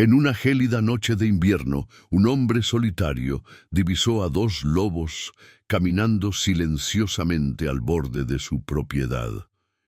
En una gélida noche de invierno, un hombre solitario divisó a dos lobos caminando silenciosamente al borde de su propiedad.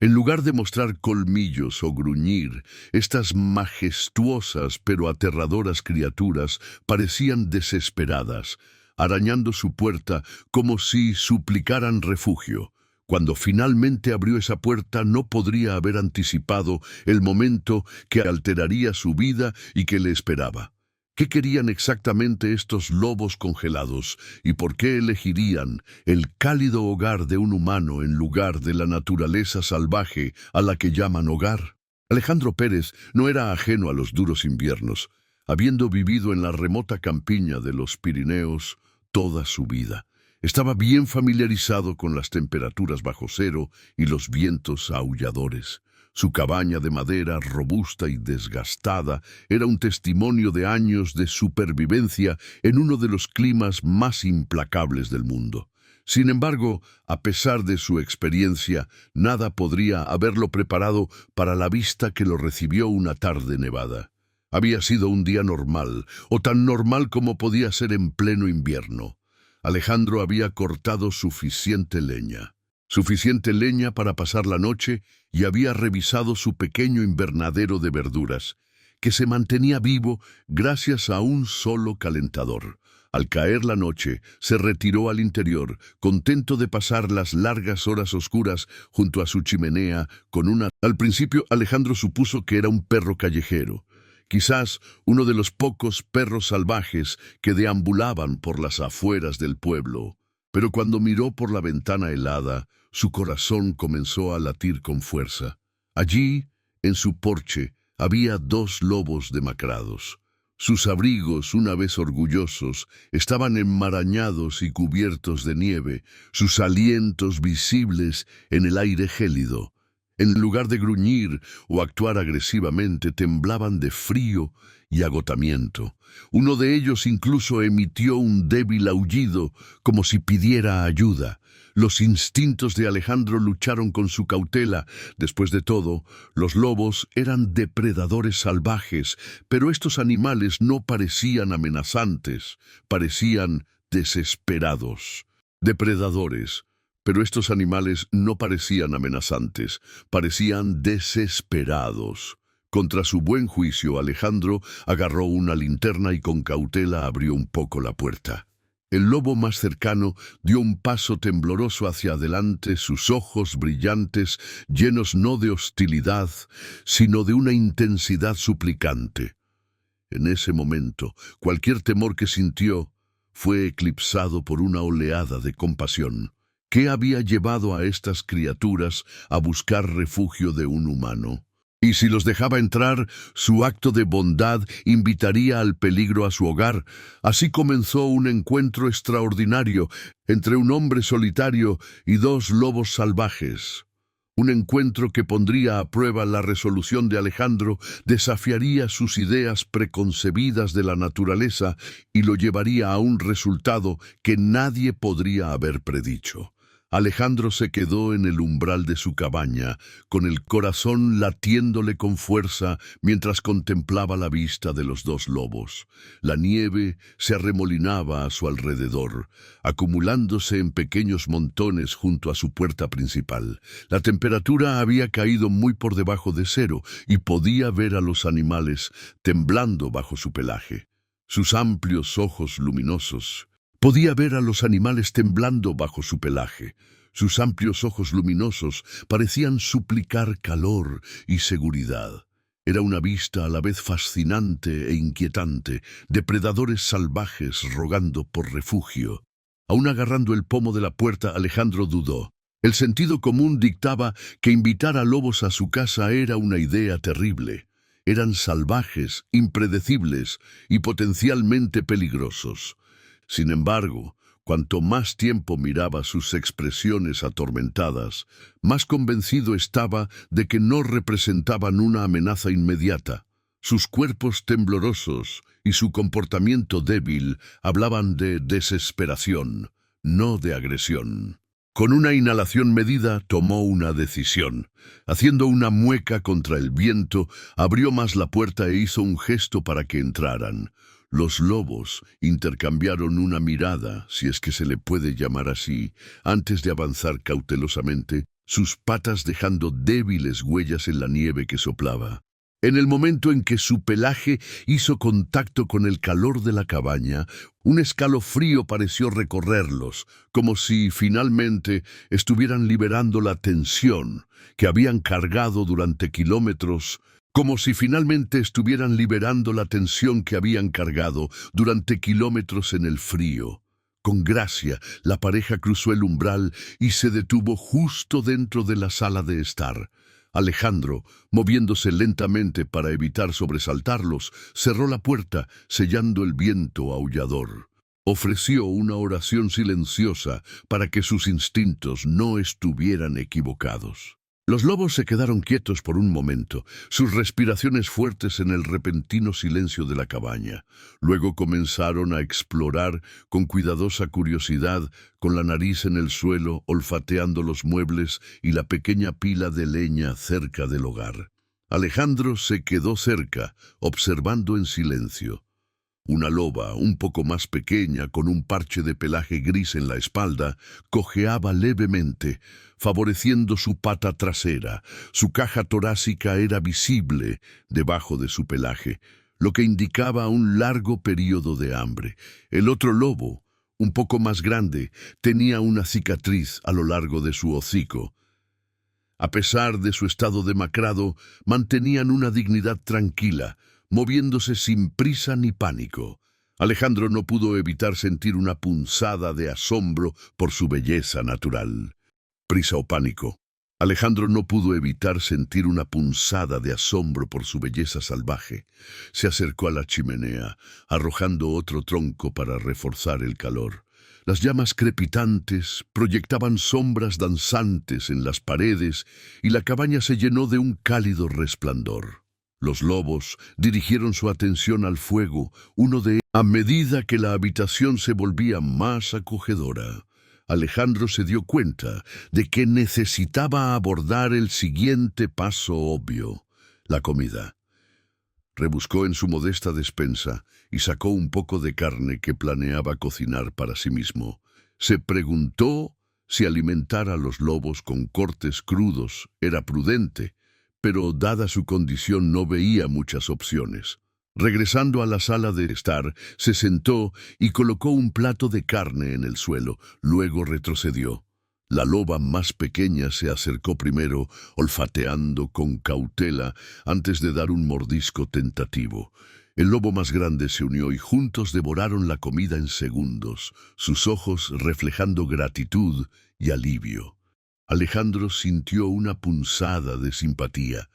En lugar de mostrar colmillos o gruñir, estas majestuosas pero aterradoras criaturas parecían desesperadas, arañando su puerta como si suplicaran refugio. Cuando finalmente abrió esa puerta, no podría haber anticipado el momento que alteraría su vida y que le esperaba. ¿Qué querían exactamente estos lobos congelados y por qué elegirían el cálido hogar de un humano en lugar de la naturaleza salvaje a la que llaman hogar? Alejandro Pérez no era ajeno a los duros inviernos, habiendo vivido en la remota campiña de los Pirineos toda su vida. Estaba bien familiarizado con las temperaturas bajo cero y los vientos aulladores. Su cabaña de madera, robusta y desgastada, era un testimonio de años de supervivencia en uno de los climas más implacables del mundo. Sin embargo, a pesar de su experiencia, nada podría haberlo preparado para la vista que lo recibió una tarde nevada. Había sido un día normal, o tan normal como podía ser en pleno invierno. Alejandro había cortado suficiente leña para pasar la noche y había revisado su pequeño invernadero de verduras, que se mantenía vivo gracias a un solo calentador. Al caer la noche, se retiró al interior, contento de pasar las largas horas oscuras junto a su chimenea con una... Al principio, Alejandro supuso que era un perro callejero, quizás uno de los pocos perros salvajes que deambulaban por las afueras del pueblo. Pero cuando miró por la ventana helada, su corazón comenzó a latir con fuerza. Allí, en su porche, había dos lobos demacrados. Sus abrigos, una vez orgullosos, estaban enmarañados y cubiertos de nieve, sus alientos visibles en el aire gélido. En lugar de gruñir o actuar agresivamente, temblaban de frío y agotamiento. Uno de ellos incluso emitió un débil aullido, como si pidiera ayuda. Los instintos de Alejandro lucharon con su cautela. Después de todo, los lobos eran depredadores salvajes, pero estos animales no parecían amenazantes, parecían desesperados. Depredadores. Pero estos animales no parecían amenazantes, parecían desesperados. Contra su buen juicio, Alejandro agarró una linterna y con cautela abrió un poco la puerta. El lobo más cercano dio un paso tembloroso hacia adelante, sus ojos brillantes, llenos no de hostilidad, sino de una intensidad suplicante. En ese momento, cualquier temor que sintió fue eclipsado por una oleada de compasión. ¿Qué había llevado a estas criaturas a buscar refugio de un humano? Y si los dejaba entrar, su acto de bondad invitaría al peligro a su hogar. Así comenzó un encuentro extraordinario entre un hombre solitario y dos lobos salvajes. Un encuentro que pondría a prueba la resolución de Alejandro, desafiaría sus ideas preconcebidas de la naturaleza y lo llevaría a un resultado que nadie podría haber predicho. Alejandro se quedó en el umbral de su cabaña, con el corazón latiéndole con fuerza mientras contemplaba la vista de los dos lobos. La nieve se arremolinaba a su alrededor, acumulándose en pequeños montones junto a su puerta principal. La temperatura había caído muy por debajo de cero y podía ver a los animales temblando bajo su pelaje. Sus amplios ojos luminosos... Podía ver a los animales temblando bajo su pelaje. Sus amplios ojos luminosos parecían suplicar calor y seguridad. Era una vista a la vez fascinante e inquietante, depredadores salvajes rogando por refugio. Aún agarrando el pomo de la puerta, Alejandro dudó. El sentido común dictaba que invitar a lobos a su casa era una idea terrible. Eran salvajes, impredecibles y potencialmente peligrosos. Sin embargo, cuanto más tiempo miraba sus expresiones atormentadas, más convencido estaba de que no representaban una amenaza inmediata. Sus cuerpos temblorosos y su comportamiento débil hablaban de desesperación, no de agresión. Con una inhalación medida, tomó una decisión. Haciendo una mueca contra el viento, abrió más la puerta e hizo un gesto para que entraran. Los lobos intercambiaron una mirada, si es que se le puede llamar así, antes de avanzar cautelosamente, sus patas dejando débiles huellas en la nieve que soplaba. En el momento en que su pelaje hizo contacto con el calor de la cabaña, un escalofrío pareció recorrerlos, como si finalmente estuvieran liberando la tensión que habían cargado durante kilómetros, como si finalmente estuvieran liberando la tensión que habían cargado durante kilómetros en el frío. Con gracia, la pareja cruzó el umbral y se detuvo justo dentro de la sala de estar. Alejandro, moviéndose lentamente para evitar sobresaltarlos, cerró la puerta, sellando el viento aullador. Ofreció una oración silenciosa para que sus instintos no estuvieran equivocados. Los lobos se quedaron quietos por un momento, sus respiraciones fuertes en el repentino silencio de la cabaña. Luego comenzaron a explorar con cuidadosa curiosidad, con la nariz en el suelo, olfateando los muebles y la pequeña pila de leña cerca del hogar. Alejandro se quedó cerca, observando en silencio. Una loba, un poco más pequeña, con un parche de pelaje gris en la espalda, cojeaba levemente, favoreciendo su pata trasera. Su caja torácica era visible debajo de su pelaje, lo que indicaba un largo período de hambre. El otro lobo, un poco más grande, tenía una cicatriz a lo largo de su hocico. A pesar de su estado demacrado, mantenían una dignidad tranquila, moviéndose sin prisa ni pánico. Alejandro no pudo evitar sentir una punzada de asombro por su belleza natural. Prisa o pánico. Alejandro no pudo evitar sentir una punzada de asombro por su belleza salvaje. Se acercó a la chimenea, arrojando otro tronco para reforzar el calor. Las llamas crepitantes proyectaban sombras danzantes en las paredes y la cabaña se llenó de un cálido resplandor. Los lobos dirigieron su atención al fuego, a medida que la habitación se volvía más acogedora. Alejandro se dio cuenta de que necesitaba abordar el siguiente paso obvio, la comida. Rebuscó en su modesta despensa y sacó un poco de carne que planeaba cocinar para sí mismo. Se preguntó si alimentar a los lobos con cortes crudos era prudente, pero dada su condición no veía muchas opciones. Regresando a la sala de estar, se sentó y colocó un plato de carne en el suelo, luego retrocedió. La loba más pequeña se acercó primero, olfateando con cautela antes de dar un mordisco tentativo. El lobo más grande se unió y juntos devoraron la comida en segundos, sus ojos reflejando gratitud y alivio. Alejandro sintió una punzada de simpatía.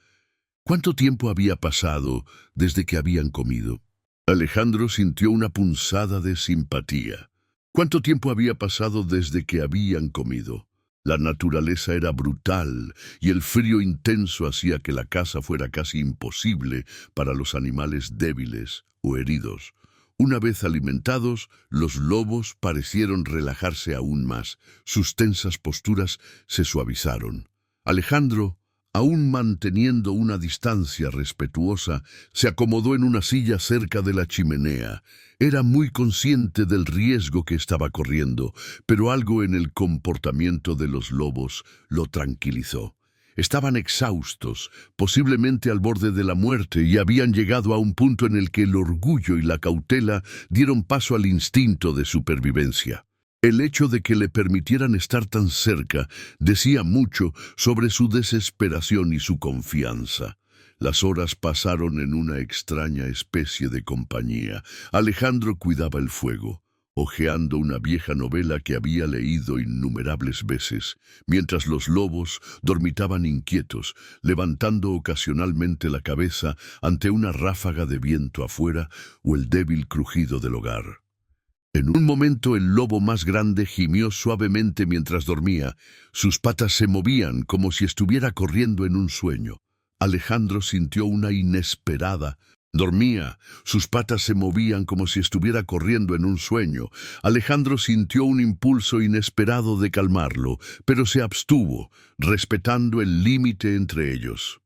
¿Cuánto tiempo había pasado desde que habían comido? Alejandro sintió una punzada de simpatía. ¿Cuánto tiempo había pasado desde que habían comido? La naturaleza era brutal y el frío intenso hacía que la caza fuera casi imposible para los animales débiles o heridos. Una vez alimentados, los lobos parecieron relajarse aún más. Sus tensas posturas se suavizaron. Alejandro, aún manteniendo una distancia respetuosa, se acomodó en una silla cerca de la chimenea. Era muy consciente del riesgo que estaba corriendo, pero algo en el comportamiento de los lobos lo tranquilizó. Estaban exhaustos, posiblemente al borde de la muerte, y habían llegado a un punto en el que el orgullo y la cautela dieron paso al instinto de supervivencia. El hecho de que le permitieran estar tan cerca decía mucho sobre su desesperación y su confianza. Las horas pasaron en una extraña especie de compañía. Alejandro cuidaba el fuego, hojeando una vieja novela que había leído innumerables veces, mientras los lobos dormitaban inquietos, levantando ocasionalmente la cabeza ante una ráfaga de viento afuera o el débil crujido del hogar. En un momento el lobo más grande gimió suavemente mientras dormía. Sus patas se movían como si estuviera corriendo en un sueño. Alejandro sintió una inesperada Dormía, sus patas se movían como si estuviera corriendo en un sueño. Alejandro sintió un impulso inesperado de calmarlo, pero se abstuvo, respetando el límite entre ellos.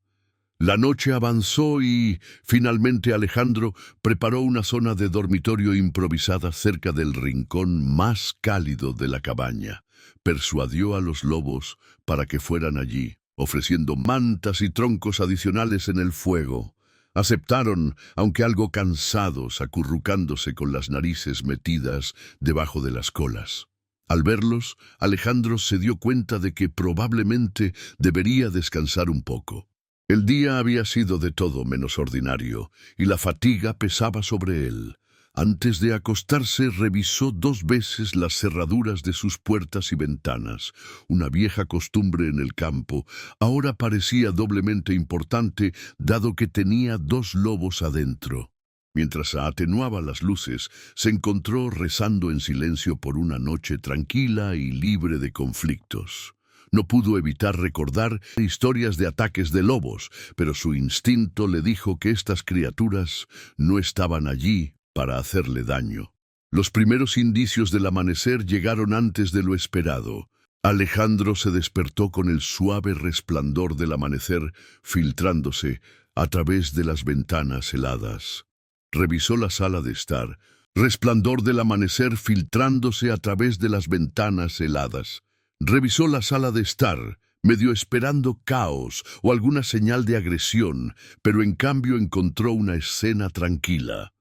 La noche avanzó y, finalmente, Alejandro preparó una zona de dormitorio improvisada cerca del rincón más cálido de la cabaña. Persuadió a los lobos para que fueran allí, ofreciendo mantas y troncos adicionales en el fuego. Aceptaron, aunque algo cansados, acurrucándose con las narices metidas debajo de las colas. Al verlos, Alejandro se dio cuenta de que probablemente debería descansar un poco. El día había sido de todo menos ordinario, y la fatiga pesaba sobre él. Antes de acostarse, revisó 2 veces las cerraduras de sus puertas y ventanas. Una vieja costumbre en el campo ahora parecía doblemente importante, dado que tenía 2 lobos adentro. Mientras atenuaba las luces, se encontró rezando en silencio por una noche tranquila y libre de conflictos. No pudo evitar recordar historias de ataques de lobos, pero su instinto le dijo que estas criaturas no estaban allí para hacerle daño. Los primeros indicios del amanecer llegaron antes de lo esperado. Alejandro se despertó con el suave resplandor del amanecer filtrándose a través de las ventanas heladas. Revisó la sala de estar, resplandor del amanecer filtrándose a través de las ventanas heladas. Revisó la sala de estar, medio esperando caos o alguna señal de agresión, pero en cambio encontró una escena tranquila.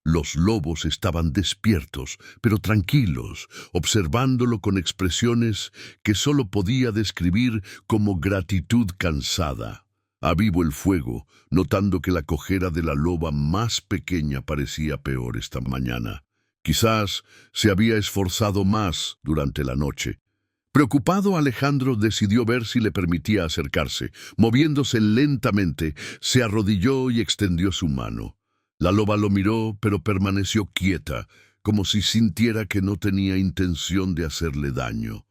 Los lobos estaban despiertos, pero tranquilos, observándolo con expresiones que solo podía describir como gratitud cansada. Avivó el fuego, notando que la cojera de la loba más pequeña parecía peor esta mañana. Quizás se había esforzado más durante la noche. Preocupado, Alejandro decidió ver si le permitía acercarse. Moviéndose lentamente, se arrodilló y extendió su mano. La loba lo miró, pero permaneció quieta, como si sintiera que no tenía intención de hacerle daño.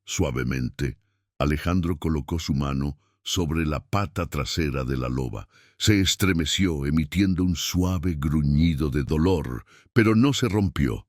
Suavemente, Alejandro colocó su mano sobre la pata trasera de la loba. Se estremeció, emitiendo un suave gruñido de dolor, pero no se rompió.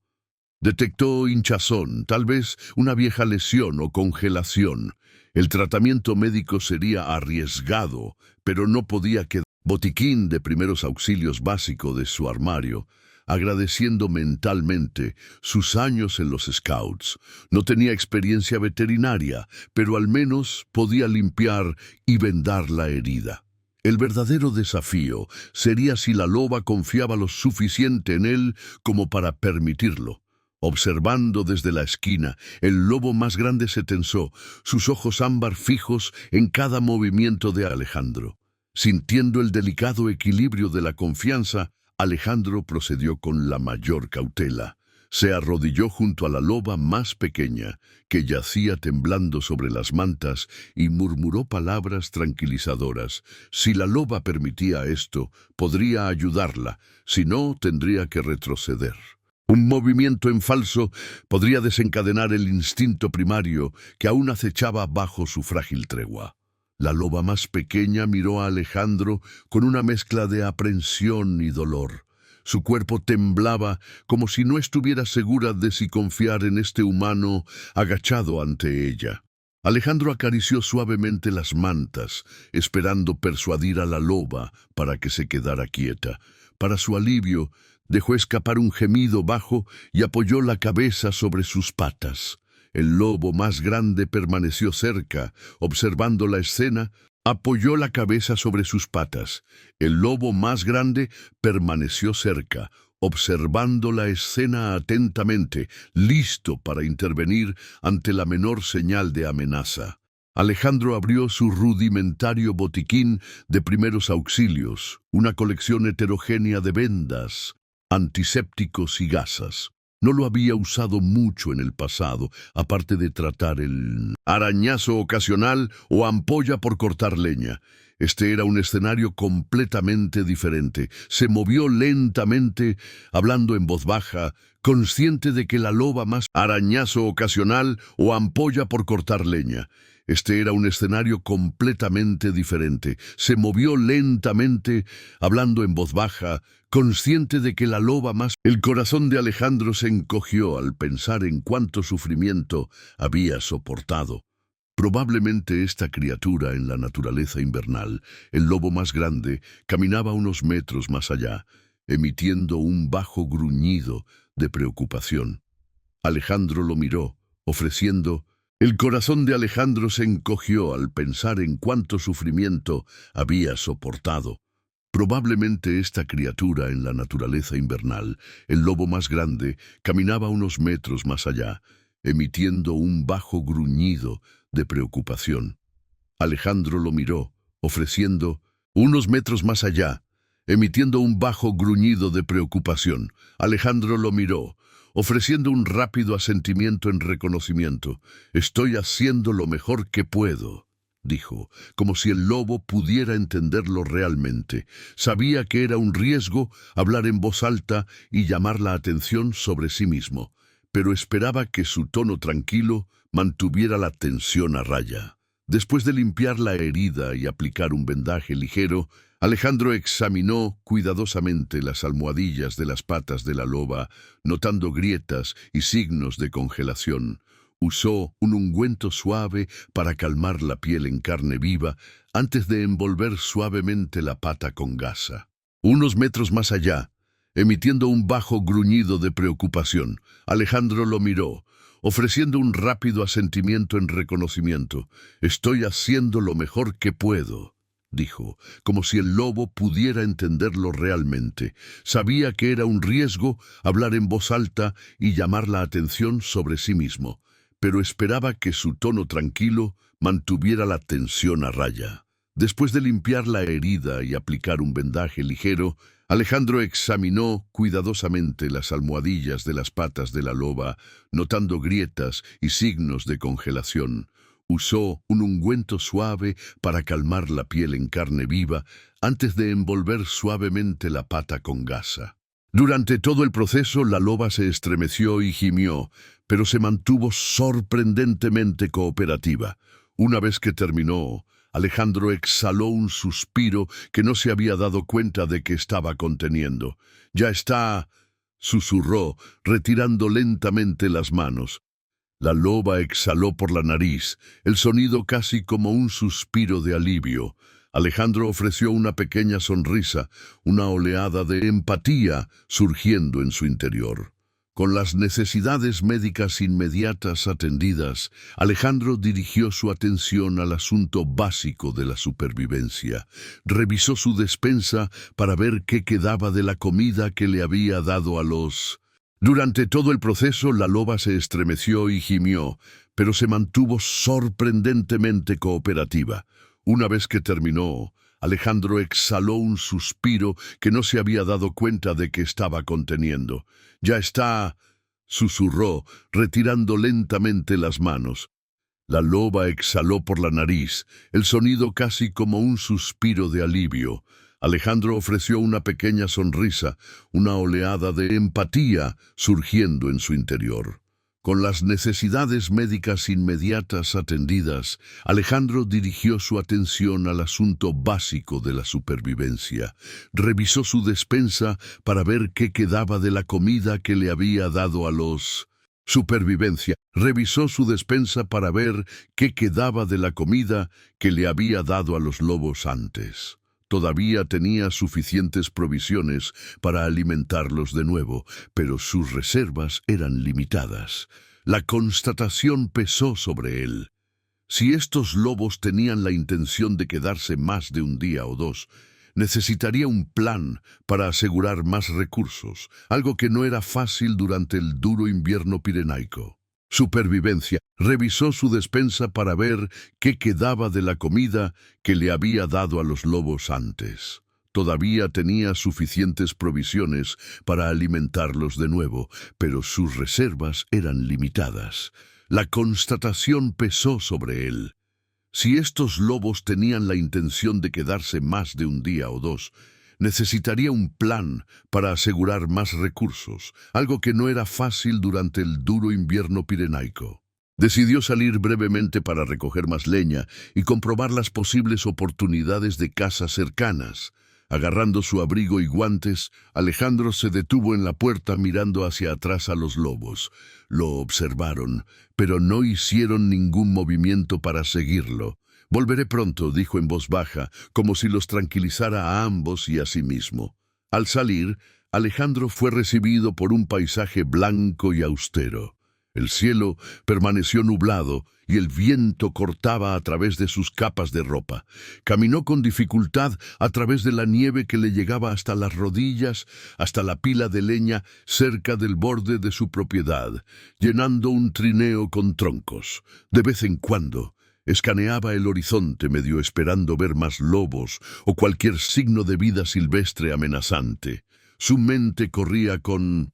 Detectó hinchazón, tal vez una vieja lesión o congelación. El tratamiento médico sería arriesgado, pero no podía quedar. Botiquín de primeros auxilios básico de su armario, agradeciendo mentalmente sus años en los Scouts. No tenía experiencia veterinaria, pero al menos podía limpiar y vendar la herida. El verdadero desafío sería si la loba confiaba lo suficiente en él como para permitirlo. Observando desde la esquina, el lobo más grande se tensó, sus ojos ámbar fijos en cada movimiento de Alejandro. Sintiendo el delicado equilibrio de la confianza, Alejandro procedió con la mayor cautela. Se arrodilló junto a la loba más pequeña, que yacía temblando sobre las mantas, y murmuró palabras tranquilizadoras. Si la loba permitía esto, podría ayudarla, si no, tendría que retroceder. Un movimiento en falso podría desencadenar el instinto primario que aún acechaba bajo su frágil tregua. La loba más pequeña miró a Alejandro con una mezcla de aprensión y dolor. Su cuerpo temblaba como si no estuviera segura de si confiar en este humano agachado ante ella. Alejandro acarició suavemente las mantas, esperando persuadir a la loba para que se quedara quieta. Para su alivio, dejó escapar un gemido bajo y apoyó la cabeza sobre sus patas. El lobo más grande permaneció cerca, observando la escena. Apoyó la cabeza sobre sus patas. El lobo más grande permaneció cerca, observando la escena atentamente, listo para intervenir ante la menor señal de amenaza. Alejandro abrió su rudimentario botiquín de primeros auxilios, una colección heterogénea de vendas, antisépticos y gasas. No lo había usado mucho en el pasado, aparte de tratar el arañazo ocasional o ampolla por cortar leña. Este era un escenario completamente diferente. Se movió lentamente, hablando en voz baja, consciente de que la loba más arañazo ocasional o ampolla por cortar leña. Este era un escenario completamente diferente. Se movió lentamente, hablando en voz baja, consciente de que la loba más... El corazón de Alejandro se encogió al pensar en cuánto sufrimiento había soportado. Probablemente esta criatura en la naturaleza invernal, el lobo más grande, caminaba unos metros más allá, emitiendo un bajo gruñido de preocupación. Alejandro lo miró, ofreciendo... El corazón de Alejandro se encogió al pensar en cuánto sufrimiento había soportado. Probablemente esta criatura en la naturaleza invernal, el lobo más grande, caminaba unos metros más allá, emitiendo un bajo gruñido de preocupación. Alejandro lo miró, ofreciendo... Unos metros más allá, emitiendo un bajo gruñido de preocupación. Alejandro lo miró, ofreciendo un rápido asentimiento en reconocimiento. «Estoy haciendo lo mejor que puedo», dijo, como si el lobo pudiera entenderlo realmente. Sabía que era un riesgo hablar en voz alta y llamar la atención sobre sí mismo, pero esperaba que su tono tranquilo mantuviera la tensión a raya. Después de limpiar la herida y aplicar un vendaje ligero, Alejandro examinó cuidadosamente las almohadillas de las patas de la loba, notando grietas y signos de congelación. Usó un ungüento suave para calmar la piel en carne viva antes de envolver suavemente la pata con gasa. Unos metros más allá, emitiendo un bajo gruñido de preocupación, Alejandro lo miró, ofreciendo un rápido asentimiento en reconocimiento. «Estoy haciendo lo mejor que puedo», dijo, como si el lobo pudiera entenderlo realmente. Sabía que era un riesgo hablar en voz alta y llamar la atención sobre sí mismo, pero esperaba que su tono tranquilo mantuviera la tensión a raya. Después de limpiar la herida y aplicar un vendaje ligero, Alejandro examinó cuidadosamente las almohadillas de las patas de la loba, notando grietas y signos de congelación. Usó un ungüento suave para calmar la piel en carne viva antes de envolver suavemente la pata con gasa. Durante todo el proceso, la loba se estremeció y gimió, pero se mantuvo sorprendentemente cooperativa. Una vez que terminó, Alejandro exhaló un suspiro que no se había dado cuenta de que estaba conteniendo. «Ya está», susurró, retirando lentamente las manos. La loba exhaló por la nariz, el sonido casi como un suspiro de alivio. Alejandro ofreció una pequeña sonrisa, una oleada de empatía surgiendo en su interior. Con las necesidades médicas inmediatas atendidas, Alejandro dirigió su atención al asunto básico de la supervivencia. Revisó su despensa para ver qué quedaba de la comida que le había dado a los... Durante todo el proceso, la loba se estremeció y gimió, pero se mantuvo sorprendentemente cooperativa. Una vez que terminó, Alejandro exhaló un suspiro que no se había dado cuenta de que estaba conteniendo. «Ya está», susurró, retirando lentamente las manos. La loba exhaló por la nariz, el sonido casi como un suspiro de alivio. Alejandro ofreció una pequeña sonrisa, una oleada de empatía surgiendo en su interior. Con las necesidades médicas inmediatas atendidas, Alejandro dirigió su atención al asunto básico de la supervivencia. Revisó su despensa para ver qué quedaba de la comida que le había dado a los... Supervivencia. Revisó su despensa para ver qué quedaba de la comida que le había dado a los lobos antes. Todavía tenía suficientes provisiones para alimentarlos de nuevo, pero sus reservas eran limitadas. La constatación pesó sobre él. Si estos lobos tenían la intención de quedarse más de un día o dos, necesitaría un plan para asegurar más recursos, algo que no era fácil durante el duro invierno pirenaico. Supervivencia. Revisó su despensa para ver qué quedaba de la comida que le había dado a los lobos antes. Todavía tenía suficientes provisiones para alimentarlos de nuevo, pero sus reservas eran limitadas. La constatación pesó sobre él. Si estos lobos tenían la intención de quedarse más de un día o dos, necesitaría un plan para asegurar más recursos, algo que no era fácil durante el duro invierno pirenaico. Decidió salir brevemente para recoger más leña y comprobar las posibles oportunidades de caza cercanas. Agarrando su abrigo y guantes, Alejandro se detuvo en la puerta mirando hacia atrás a los lobos. Lo observaron, pero no hicieron ningún movimiento para seguirlo. «Volveré pronto», dijo en voz baja, como si los tranquilizara a ambos y a sí mismo. Al salir, Alejandro fue recibido por un paisaje blanco y austero. El cielo permaneció nublado y el viento cortaba a través de sus capas de ropa. Caminó con dificultad a través de la nieve que le llegaba hasta las rodillas, hasta la pila de leña cerca del borde de su propiedad, llenando un trineo con troncos. De vez en cuando, escaneaba el horizonte medio esperando ver más lobos o cualquier signo de vida silvestre amenazante. Su mente corría con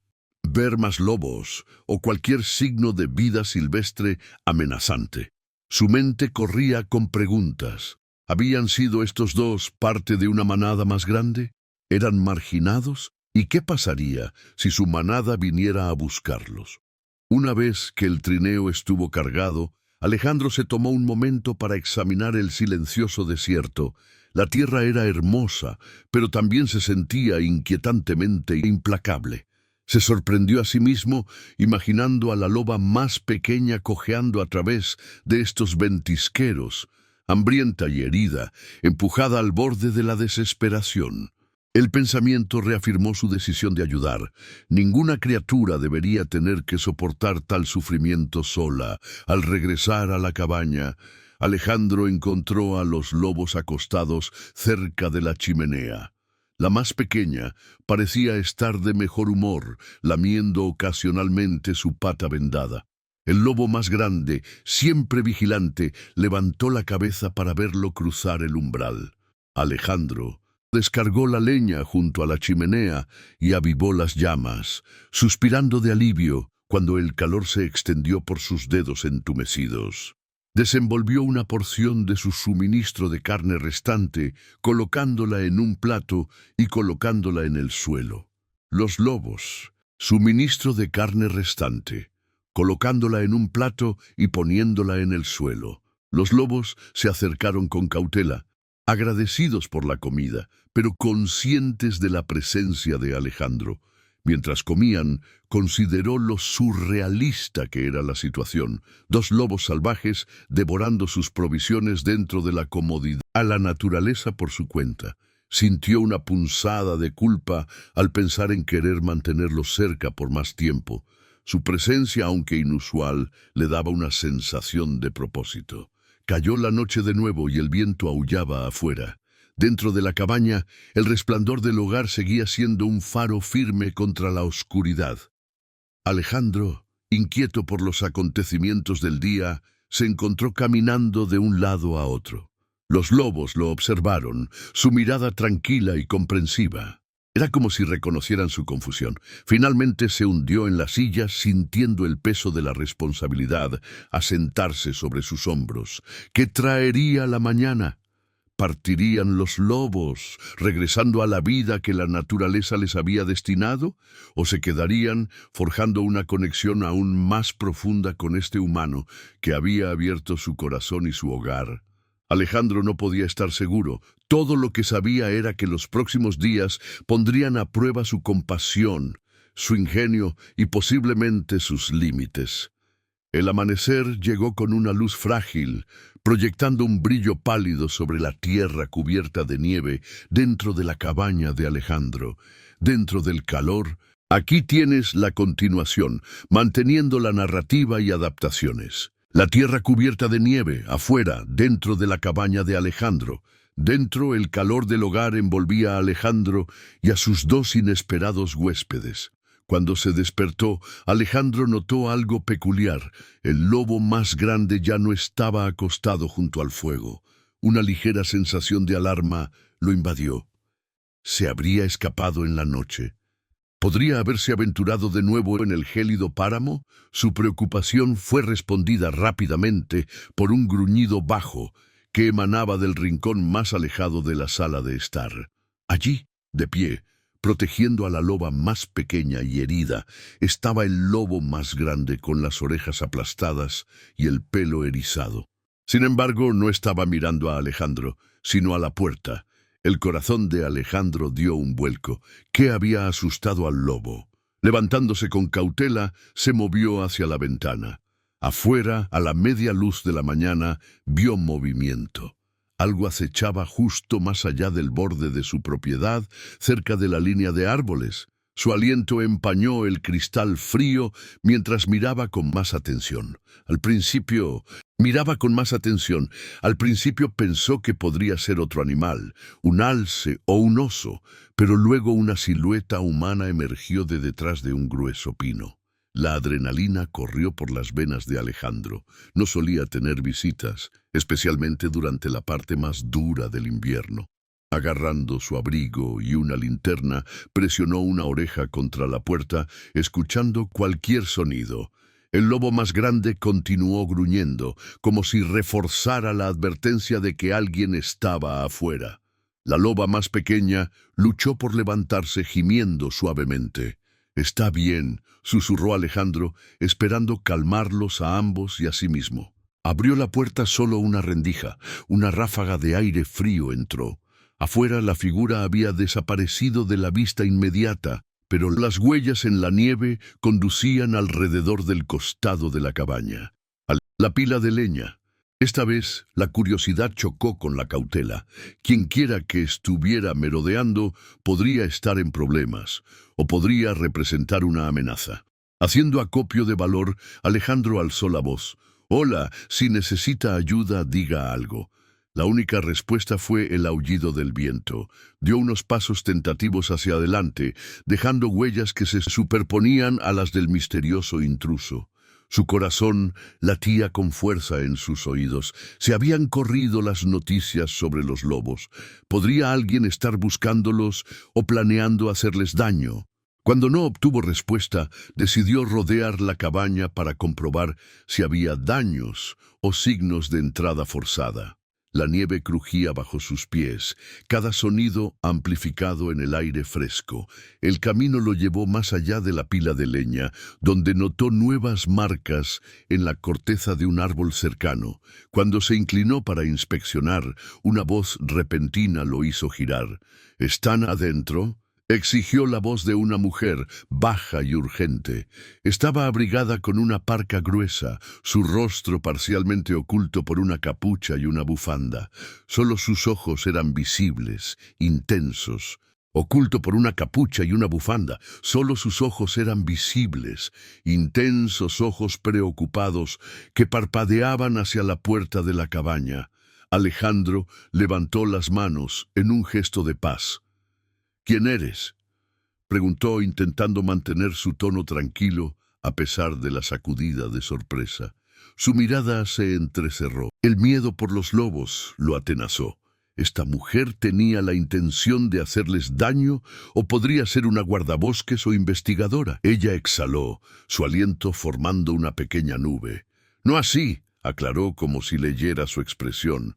ver más lobos o cualquier signo de vida silvestre amenazante. Su mente corría con preguntas. ¿Habían sido estos dos parte de una manada más grande? ¿Eran marginados? ¿Y qué pasaría si su manada viniera a buscarlos? Una vez que el trineo estuvo cargado, Alejandro se tomó un momento para examinar el silencioso desierto. La tierra era hermosa, pero también se sentía inquietantemente implacable. Se sorprendió a sí mismo imaginando a la loba más pequeña cojeando a través de estos ventisqueros, hambrienta y herida, empujada al borde de la desesperación. El pensamiento reafirmó su decisión de ayudar. Ninguna criatura debería tener que soportar tal sufrimiento sola. Al regresar a la cabaña, Alejandro encontró a los lobos acostados cerca de la chimenea. La más pequeña parecía estar de mejor humor, lamiendo ocasionalmente su pata vendada. El lobo más grande, siempre vigilante, levantó la cabeza para verlo cruzar el umbral. Alejandro descargó la leña junto a la chimenea y avivó las llamas, suspirando de alivio cuando el calor se extendió por sus dedos entumecidos. Desenvolvió una porción de su suministro de carne restante, colocándola en un plato y colocándola en el suelo. Los lobos, suministro de carne restante, colocándola en un plato y poniéndola en el suelo. Los lobos se acercaron con cautela, agradecidos por la comida, pero conscientes de la presencia de Alejandro. Mientras comían, consideró lo surrealista que era la situación. Dos lobos salvajes devorando sus provisiones dentro de la comodidad a la naturaleza por su cuenta. Sintió una punzada de culpa al pensar en querer mantenerlos cerca por más tiempo. Su presencia, aunque inusual, le daba una sensación de propósito. Cayó la noche de nuevo y el viento aullaba afuera. Dentro de la cabaña, el resplandor del hogar seguía siendo un faro firme contra la oscuridad. Alejandro, inquieto por los acontecimientos del día, se encontró caminando de un lado a otro. Los lobos lo observaron, su mirada tranquila y comprensiva. Era como si reconocieran su confusión. Finalmente se hundió en la silla, sintiendo el peso de la responsabilidad asentarse sobre sus hombros. ¿Qué traería la mañana? ¿Partirían los lobos, regresando a la vida que la naturaleza les había destinado? ¿O se quedarían forjando una conexión aún más profunda con este humano que había abierto su corazón y su hogar? Alejandro no podía estar seguro. Todo lo que sabía era que los próximos días pondrían a prueba su compasión, su ingenio y posiblemente sus límites. El amanecer llegó con una luz frágil, proyectando un brillo pálido sobre la tierra cubierta de nieve dentro de la cabaña de Alejandro. Dentro del calor, aquí tienes la continuación, manteniendo la narrativa y adaptaciones. La tierra cubierta de nieve, afuera, dentro de la cabaña de Alejandro. Dentro, el calor del hogar envolvía a Alejandro y a sus dos inesperados huéspedes. Cuando se despertó, Alejandro notó algo peculiar. El lobo más grande ya no estaba acostado junto al fuego. Una ligera sensación de alarma lo invadió. ¿Se habría escapado en la noche? ¿Podría haberse aventurado de nuevo en el gélido páramo? Su preocupación fue respondida rápidamente por un gruñido bajo que emanaba del rincón más alejado de la sala de estar. Allí, de pie, Protegiendo a la loba más pequeña y herida, estaba el lobo más grande con las orejas aplastadas y el pelo erizado. Sin embargo, no estaba mirando a Alejandro, sino a la puerta. El corazón de Alejandro dio un vuelco, que había asustado al lobo. Levantándose con cautela, se movió hacia la ventana. Afuera, a la media luz de la mañana, vio movimiento. Algo acechaba justo más allá del borde de su propiedad, cerca de la línea de árboles. Su aliento empañó el cristal frío mientras miraba con más atención. Al principio pensó que podría ser otro animal, un alce o un oso, pero luego una silueta humana emergió de detrás de un grueso pino. La adrenalina corrió por las venas de Alejandro. No solía tener visitas, especialmente durante la parte más dura del invierno. Agarrando su abrigo y una linterna, presionó una oreja contra la puerta, escuchando cualquier sonido. El lobo más grande continuó gruñendo, como si reforzara la advertencia de que alguien estaba afuera. La loba más pequeña luchó por levantarse gimiendo suavemente. «Está bien», susurró Alejandro, esperando calmarlos a ambos y a sí mismo. Abrió la puerta solo una rendija. Una ráfaga de aire frío entró. Afuera la figura había desaparecido de la vista inmediata, pero las huellas en la nieve conducían alrededor del costado de la cabaña. La pila de leña. Esta vez la curiosidad chocó con la cautela. Quienquiera que estuviera merodeando podría estar en problemas, o podría representar una amenaza. Haciendo acopio de valor, Alejandro alzó la voz. «Hola, si necesita ayuda, diga algo». La única respuesta fue el aullido del viento. Dio unos pasos tentativos hacia adelante, dejando huellas que se superponían a las del misterioso intruso. Su corazón latía con fuerza en sus oídos. Se habían corrido las noticias sobre los lobos. ¿Podría alguien estar buscándolos o planeando hacerles daño? Cuando no obtuvo respuesta, decidió rodear la cabaña para comprobar si había daños o signos de entrada forzada. La nieve crujía bajo sus pies, cada sonido amplificado en el aire fresco. El camino lo llevó más allá de la pila de leña, donde notó nuevas marcas en la corteza de un árbol cercano. Cuando se inclinó para inspeccionar, una voz repentina lo hizo girar. «¿Están adentro?», exigió la voz de una mujer, baja y urgente. Estaba abrigada con una parca gruesa, su rostro parcialmente oculto por una capucha y una bufanda. Solo sus ojos eran visibles, intensos. Oculto por una capucha y una bufanda, solo sus ojos eran visibles, intensos ojos preocupados que parpadeaban hacia la puerta de la cabaña. Alejandro levantó las manos en un gesto de paz. «¿Quién eres?», preguntó intentando mantener su tono tranquilo a pesar de la sacudida de sorpresa. Su mirada se entrecerró. El miedo por los lobos lo atenazó. ¿Esta mujer tenía la intención de hacerles daño o podría ser una guardabosques o investigadora? Ella exhaló, su aliento formando una pequeña nube. «No así», aclaró como si leyera su expresión.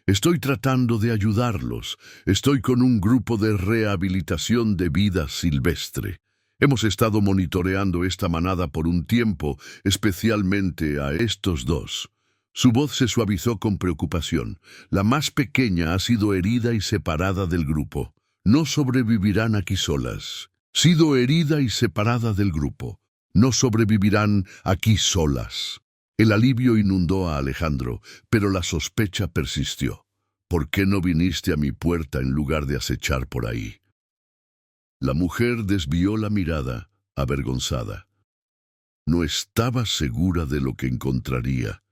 «Estoy tratando de ayudarlos. Estoy con un grupo de rehabilitación de vida silvestre. Hemos estado monitoreando esta manada por un tiempo, especialmente a estos dos». Su voz se suavizó con preocupación. «La más pequeña ha sido herida y separada del grupo. No sobrevivirán aquí solas. Sido herida y separada del grupo. No sobrevivirán aquí solas». El alivio inundó a Alejandro, pero la sospecha persistió. «¿Por qué no viniste a mi puerta en lugar de acechar por ahí?». La mujer desvió la mirada, avergonzada. No estaba segura de lo que encontraría.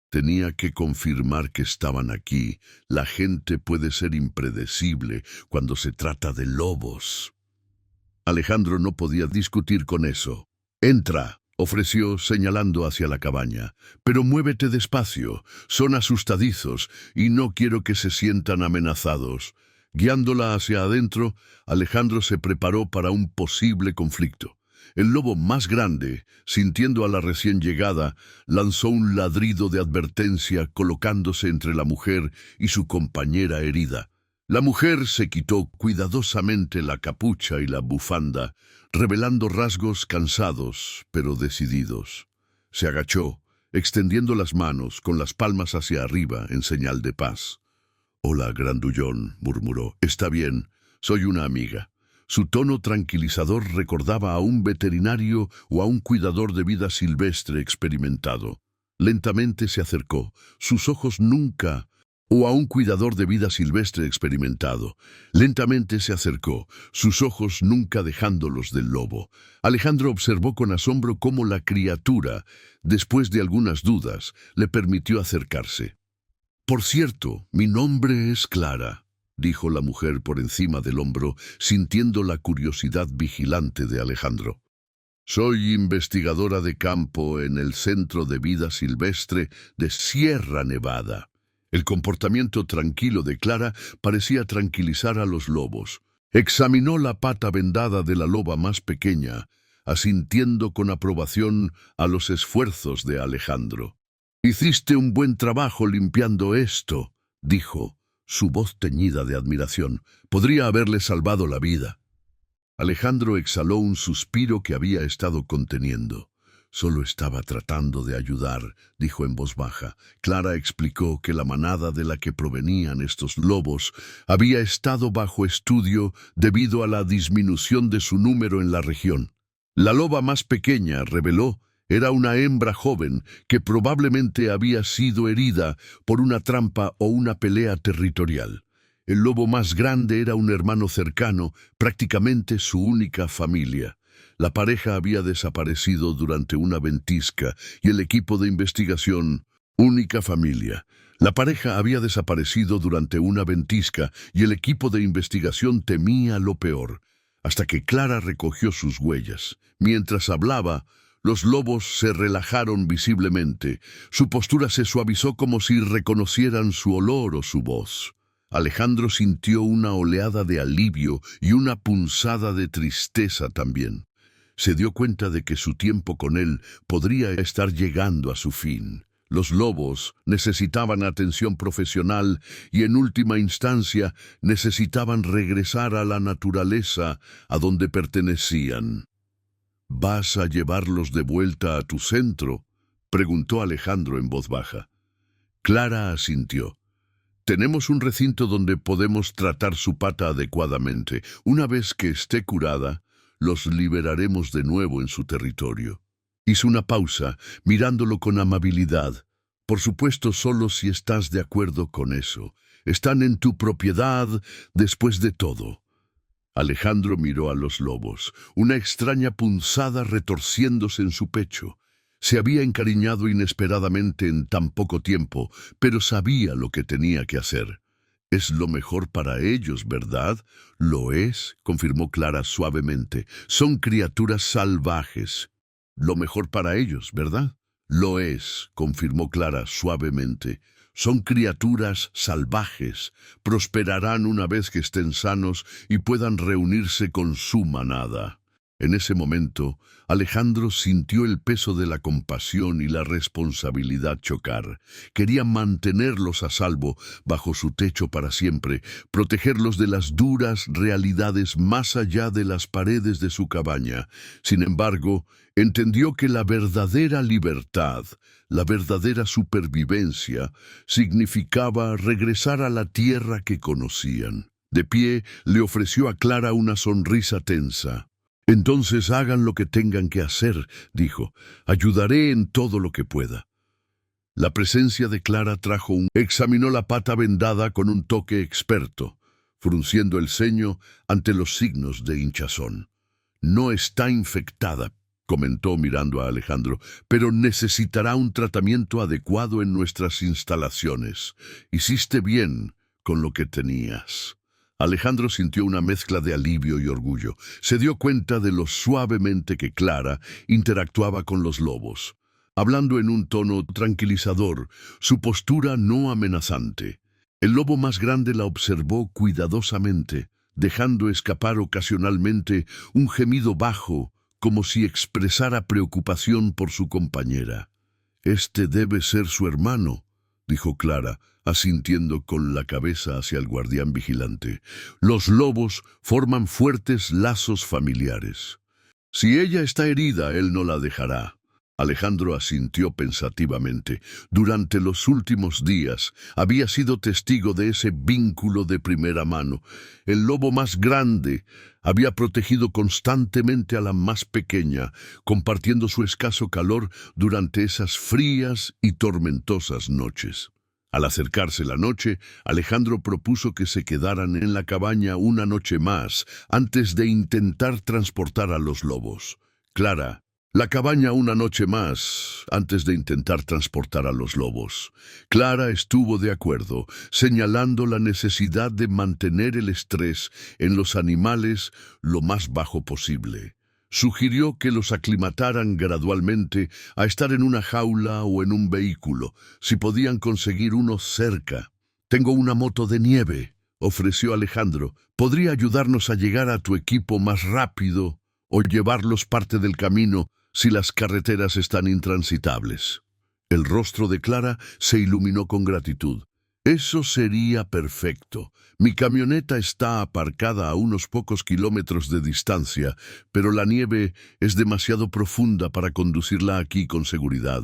Tenía que confirmar que estaban aquí. La gente puede ser impredecible cuando se trata de lobos. Alejandro no podía discutir con eso. «Entra», ofreció señalando hacia la cabaña. «Pero muévete despacio, son asustadizos y no quiero que se sientan amenazados». Guiándola hacia adentro, Alejandro se preparó para un posible conflicto. El lobo más grande, sintiendo a la recién llegada, lanzó un ladrido de advertencia colocándose entre la mujer y su compañera herida. La mujer se quitó cuidadosamente la capucha y la bufanda, revelando rasgos cansados, pero decididos. Se agachó, extendiendo las manos con las palmas hacia arriba en señal de paz. «Hola, grandullón», murmuró. «Está bien, soy una amiga». Su tono tranquilizador recordaba a un veterinario o a un cuidador de vida silvestre experimentado. Lentamente se acercó, sus ojos nunca... o a un cuidador de vida silvestre experimentado. Lentamente se acercó, sus ojos nunca dejándolos del lobo. Alejandro observó con asombro cómo la criatura, después de algunas dudas, le permitió acercarse. «Por cierto, mi nombre es Clara», dijo la mujer por encima del hombro, sintiendo la curiosidad vigilante de Alejandro. «Soy investigadora de campo en el Centro de Vida Silvestre de Sierra Nevada». El comportamiento tranquilo de Clara parecía tranquilizar a los lobos. Examinó la pata vendada de la loba más pequeña, asintiendo con aprobación a los esfuerzos de Alejandro. «Hiciste un buen trabajo limpiando esto», dijo, su voz teñida de admiración. «Podría haberle salvado la vida». Alejandro exhaló un suspiro que había estado conteniendo. «Solo estaba tratando de ayudar», dijo en voz baja. Clara explicó que la manada de la que provenían estos lobos había estado bajo estudio debido a la disminución de su número en la región. La loba más pequeña, reveló, era una hembra joven que probablemente había sido herida por una trampa o una pelea territorial. El lobo más grande era un hermano cercano, prácticamente su única familia. La pareja había desaparecido durante una ventisca y el equipo de investigación, única familia. La pareja había desaparecido durante una ventisca y el equipo de investigación temía lo peor, hasta que Clara recogió sus huellas. Mientras hablaba, los lobos se relajaron visiblemente. Su postura se suavizó como si reconocieran su olor o su voz. Alejandro sintió una oleada de alivio y una punzada de tristeza también. Se dio cuenta de que su tiempo con él podría estar llegando a su fin. Los lobos necesitaban atención profesional y en última instancia necesitaban regresar a la naturaleza a donde pertenecían. «¿Vas a llevarlos de vuelta a tu centro?», preguntó Alejandro en voz baja. Clara asintió. «Tenemos un recinto donde podemos tratar su pata adecuadamente. Una vez que esté curada, los liberaremos de nuevo en su territorio». Hizo una pausa, mirándolo con amabilidad. «Por supuesto, solo si estás de acuerdo con eso. Están en tu propiedad después de todo». Alejandro miró a los lobos, una extraña punzada retorciéndose en su pecho. Se había encariñado inesperadamente en tan poco tiempo, pero sabía lo que tenía que hacer. «Es lo mejor para ellos, ¿verdad?» «Lo es», confirmó Clara suavemente. «Son criaturas salvajes». «Lo mejor para ellos, ¿verdad?» «Lo es», confirmó Clara suavemente. «Son criaturas salvajes. Prosperarán una vez que estén sanos y puedan reunirse con su manada». En ese momento, Alejandro sintió el peso de la compasión y la responsabilidad chocar. Quería mantenerlos a salvo bajo su techo para siempre, protegerlos de las duras realidades más allá de las paredes de su cabaña. Sin embargo, entendió que la verdadera libertad, la verdadera supervivencia, significaba regresar a la tierra que conocían. De pie, le ofreció a Clara una sonrisa tensa. «Entonces hagan lo que tengan que hacer», dijo. «Ayudaré en todo lo que pueda». La presencia de Clara examinó la pata vendada con un toque experto, frunciendo el ceño ante los signos de hinchazón. «No está infectada», comentó mirando a Alejandro, «pero necesitará un tratamiento adecuado en nuestras instalaciones. Hiciste bien con lo que tenías». Alejandro sintió una mezcla de alivio y orgullo. Se dio cuenta de lo suavemente que Clara interactuaba con los lobos, hablando en un tono tranquilizador, su postura no amenazante. El lobo más grande la observó cuidadosamente, dejando escapar ocasionalmente un gemido bajo, como si expresara preocupación por su compañera. «Este debe ser su hermano», dijo Clara, asintiendo con la cabeza hacia el guardián vigilante. Los lobos forman fuertes lazos familiares. Si ella está herida, él no la dejará. Alejandro asintió pensativamente. Durante los últimos días había sido testigo de ese vínculo de primera mano. El lobo más grande había protegido constantemente a la más pequeña, compartiendo su escaso calor durante esas frías y tormentosas noches. Al acercarse la noche, Alejandro propuso que se quedaran en la cabaña una noche más antes de intentar transportar a los lobos. Clara, la cabaña una noche más antes de intentar transportar a los lobos. Clara estuvo de acuerdo, señalando la necesidad de mantener el estrés en los animales lo más bajo posible. Sugirió que los aclimataran gradualmente a estar en una jaula o en un vehículo, si podían conseguir uno cerca. «Tengo una moto de nieve», ofreció Alejandro. «Podría ayudarnos a llegar a tu equipo más rápido o llevarlos parte del camino si las carreteras están intransitables». El rostro de Clara se iluminó con gratitud. «Eso sería perfecto. Mi camioneta está aparcada a unos pocos kilómetros de distancia, pero la nieve es demasiado profunda para conducirla aquí con seguridad».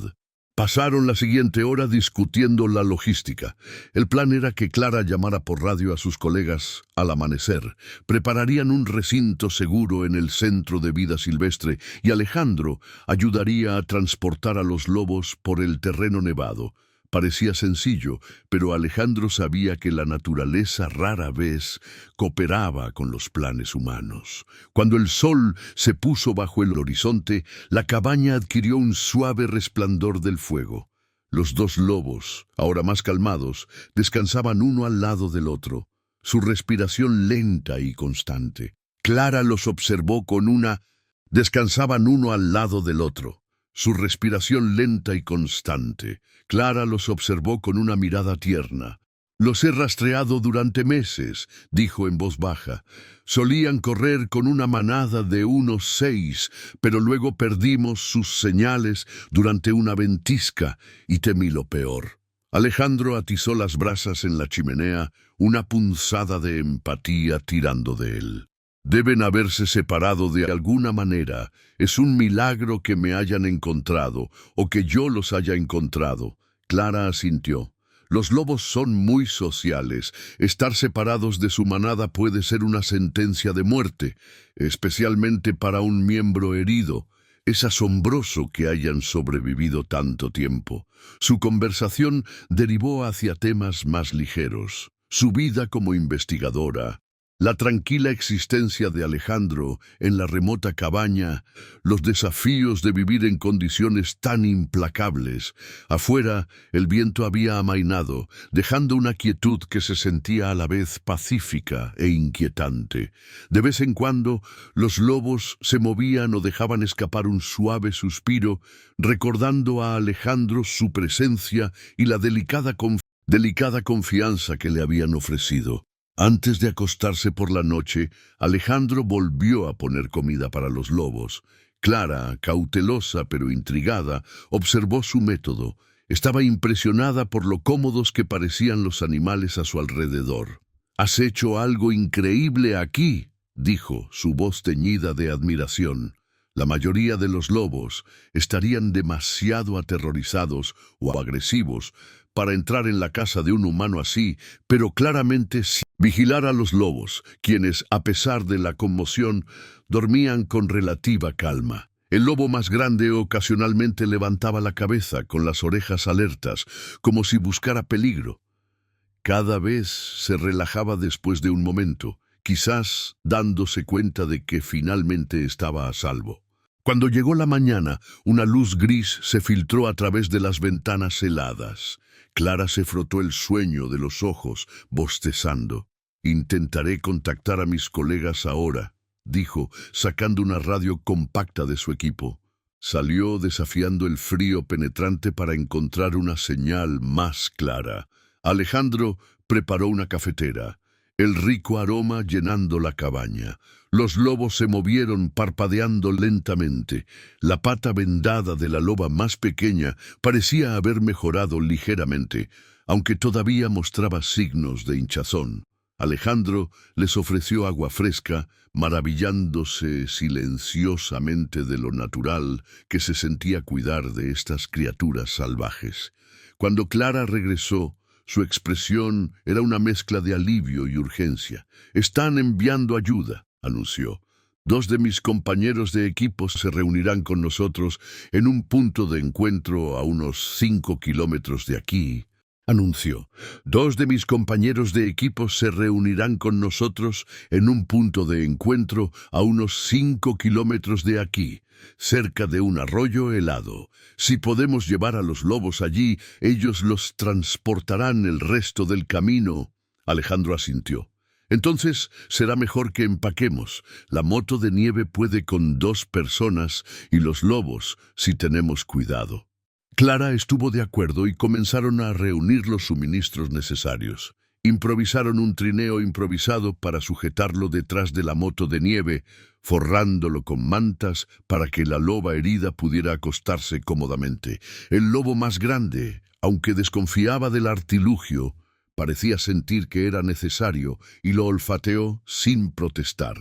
Pasaron la siguiente hora discutiendo la logística. El plan era que Clara llamara por radio a sus colegas al amanecer. Prepararían un recinto seguro en el centro de vida silvestre y Alejandro ayudaría a transportar a los lobos por el terreno nevado. Parecía sencillo, pero Alejandro sabía que la naturaleza rara vez cooperaba con los planes humanos. Cuando el sol se puso bajo el horizonte, la cabaña adquirió un suave resplandor del fuego. Los dos lobos, ahora más calmados, descansaban uno al lado del otro, su respiración lenta y constante. Clara los observó con una... Descansaban uno al lado del otro, su respiración lenta y constante. Clara los observó con una mirada tierna. «Los he rastreado durante meses», dijo en voz baja. «Solían correr con una manada de unos 6, pero luego perdimos sus señales durante una ventisca y temí lo peor». Alejandro atizó las brasas en la chimenea, una punzada de empatía tirando de él. «Deben haberse separado de alguna manera. Es un milagro que me hayan encontrado, o que yo los haya encontrado». Clara asintió. «Los lobos son muy sociales. Estar separados de su manada puede ser una sentencia de muerte, especialmente para un miembro herido. Es asombroso que hayan sobrevivido tanto tiempo». Su conversación derivó hacia temas más ligeros. Su vida como investigadora, la tranquila existencia de Alejandro en la remota cabaña, los desafíos de vivir en condiciones tan implacables. Afuera, el viento había amainado, dejando una quietud que se sentía a la vez pacífica e inquietante. De vez en cuando, los lobos se movían o dejaban escapar un suave suspiro, recordando a Alejandro su presencia y la delicada confianza que le habían ofrecido. Antes de acostarse por la noche, Alejandro volvió a poner comida para los lobos. Clara, cautelosa pero intrigada, observó su método. Estaba impresionada por lo cómodos que parecían los animales a su alrededor. «Has hecho algo increíble aquí», dijo, su voz teñida de admiración. La mayoría de los lobos estarían demasiado aterrorizados o agresivos para entrar en la casa de un humano así, pero claramente sí. Vigilar a los lobos, quienes, a pesar de la conmoción, dormían con relativa calma. El lobo más grande ocasionalmente levantaba la cabeza con las orejas alertas, como si buscara peligro. Cada vez se relajaba después de un momento, quizás dándose cuenta de que finalmente estaba a salvo. Cuando llegó la mañana, una luz gris se filtró a través de las ventanas heladas. Clara se frotó el sueño de los ojos, bostezando. «Intentaré contactar a mis colegas ahora», dijo, sacando una radio compacta de su equipo. Salió desafiando el frío penetrante para encontrar una señal más clara. Alejandro preparó una cafetera, el rico aroma llenando la cabaña. Los lobos se movieron parpadeando lentamente. La pata vendada de la loba más pequeña parecía haber mejorado ligeramente. aunque todavía mostraba signos de hinchazón. Alejandro les ofreció agua fresca, maravillándose silenciosamente de lo natural que se sentía cuidar de estas criaturas salvajes. Cuando Clara regresó, su expresión era una mezcla de alivio y urgencia. «Están enviando ayuda», anunció. «2 de mis compañeros de equipo se reunirán con nosotros en un punto de encuentro a unos 5 kilómetros de aquí», anunció. «2 de mis compañeros de equipo se reunirán con nosotros en un punto de encuentro a unos 5 kilómetros de aquí, cerca de un arroyo helado. Si podemos llevar a los lobos allí, ellos los transportarán el resto del camino». Alejandro asintió. «Entonces será mejor que empaquemos. La moto de nieve puede con 2 personas y los lobos, si tenemos cuidado». Clara estuvo de acuerdo y comenzaron a reunir los suministros necesarios. Improvisaron un trineo improvisado para sujetarlo detrás de la moto de nieve, forrándolo con mantas para que la loba herida pudiera acostarse cómodamente. El lobo más grande, aunque desconfiaba del artilugio, parecía sentir que era necesario y lo olfateó sin protestar.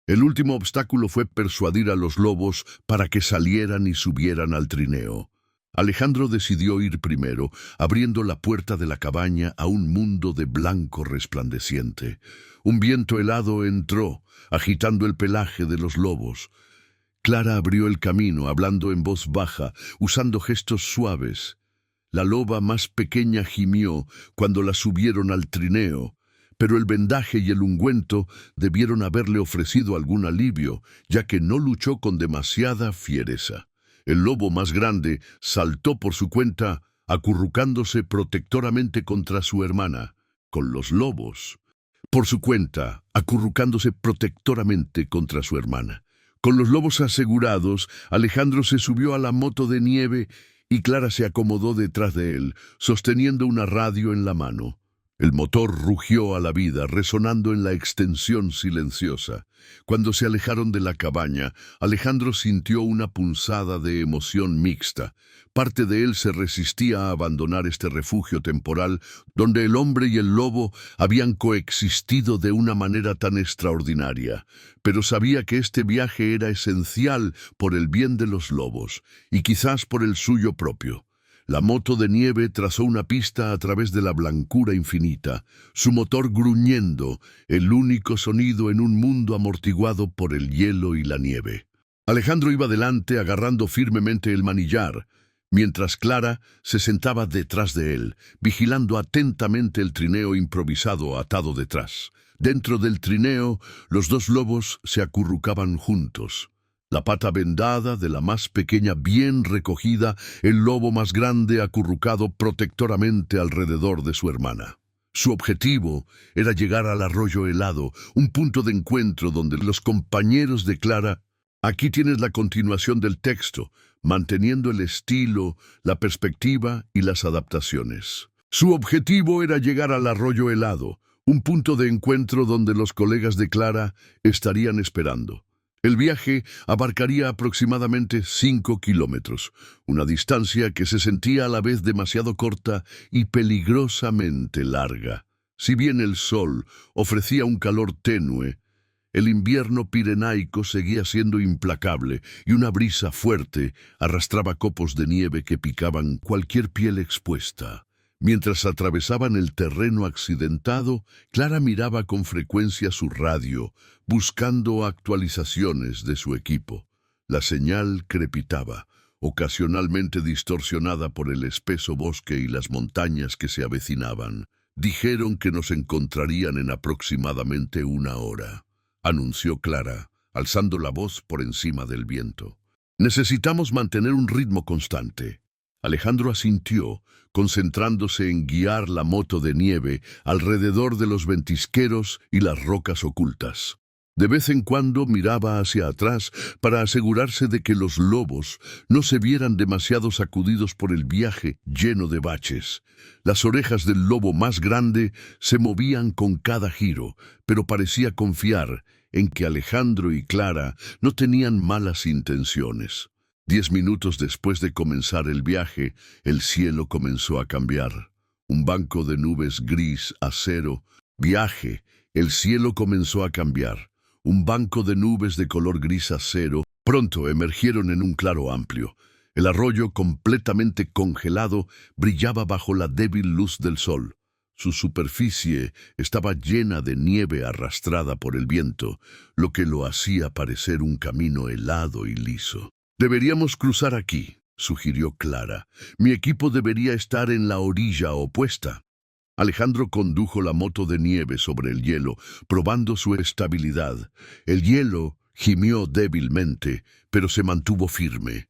El último obstáculo fue persuadir a los lobos para que salieran y subieran al trineo. Alejandro decidió ir primero, abriendo la puerta de la cabaña a un mundo de blanco resplandeciente. Un viento helado entró, agitando el pelaje de los lobos. Clara abrió el camino, hablando en voz baja, usando gestos suaves. La loba más pequeña gimió cuando la subieron al trineo, pero el vendaje y el ungüento debieron haberle ofrecido algún alivio, ya que no luchó con demasiada fiereza. El lobo más grande saltó por su cuenta, acurrucándose protectoramente contra su hermana. Con los lobos. Por su cuenta, acurrucándose protectoramente contra su hermana. Con los lobos asegurados, Alejandro se subió a la moto de nieve y Clara se acomodó detrás de él, sosteniendo una radio en la mano. El motor rugió a la vida, resonando en la extensión silenciosa. Cuando se alejaron de la cabaña, Alejandro sintió una punzada de emoción mixta. Parte de él se resistía a abandonar este refugio temporal, donde el hombre y el lobo habían coexistido de una manera tan extraordinaria. Pero sabía que este viaje era esencial por el bien de los lobos, y quizás por el suyo propio. La moto de nieve trazó una pista a través de la blancura infinita, su motor gruñendo, el único sonido en un mundo amortiguado por el hielo y la nieve. Alejandro iba delante agarrando firmemente el manillar, mientras Clara se sentaba detrás de él, vigilando atentamente el trineo improvisado atado detrás. Dentro del trineo, los 2 lobos se acurrucaban juntos. La pata vendada de la más pequeña bien recogida, el lobo más grande acurrucado protectoramente alrededor de su hermana. Su objetivo era llegar al arroyo helado, un punto de encuentro donde los compañeros de Clara... Aquí tienes la continuación del texto, manteniendo el estilo, la perspectiva y las adaptaciones. Su objetivo era llegar al arroyo helado, un punto de encuentro donde los colegas de Clara estarían esperando. El viaje abarcaría aproximadamente 5 kilómetros, una distancia que se sentía a la vez demasiado corta y peligrosamente larga. Si bien el sol ofrecía un calor tenue, el invierno pirenaico seguía siendo implacable y una brisa fuerte arrastraba copos de nieve que picaban cualquier piel expuesta. Mientras atravesaban el terreno accidentado, Clara miraba con frecuencia su radio, buscando actualizaciones de su equipo. La señal crepitaba, ocasionalmente distorsionada por el espeso bosque y las montañas que se avecinaban. «Dijeron que nos encontrarían en aproximadamente 1 hora», anunció Clara, alzando la voz por encima del viento. «Necesitamos mantener un ritmo constante». Alejandro asintió, concentrándose en guiar la moto de nieve alrededor de los ventisqueros y las rocas ocultas. De vez en cuando miraba hacia atrás para asegurarse de que los lobos no se vieran demasiado sacudidos por el viaje lleno de baches. Las orejas del lobo más grande se movían con cada giro, pero parecía confiar en que Alejandro y Clara no tenían malas intenciones. 10 minutos después de comenzar el viaje, el cielo comenzó a cambiar. Un banco de nubes gris, acero, viaje. El cielo comenzó a cambiar. Un banco de nubes de color gris acero pronto emergieron en un claro amplio. El arroyo, completamente congelado, brillaba bajo la débil luz del sol. Su superficie estaba llena de nieve arrastrada por el viento, lo que lo hacía parecer un camino helado y liso. «Deberíamos cruzar aquí», sugirió Clara. «Mi equipo debería estar en la orilla opuesta». Alejandro condujo la moto de nieve sobre el hielo, probando su estabilidad. El hielo gimió débilmente, pero se mantuvo firme.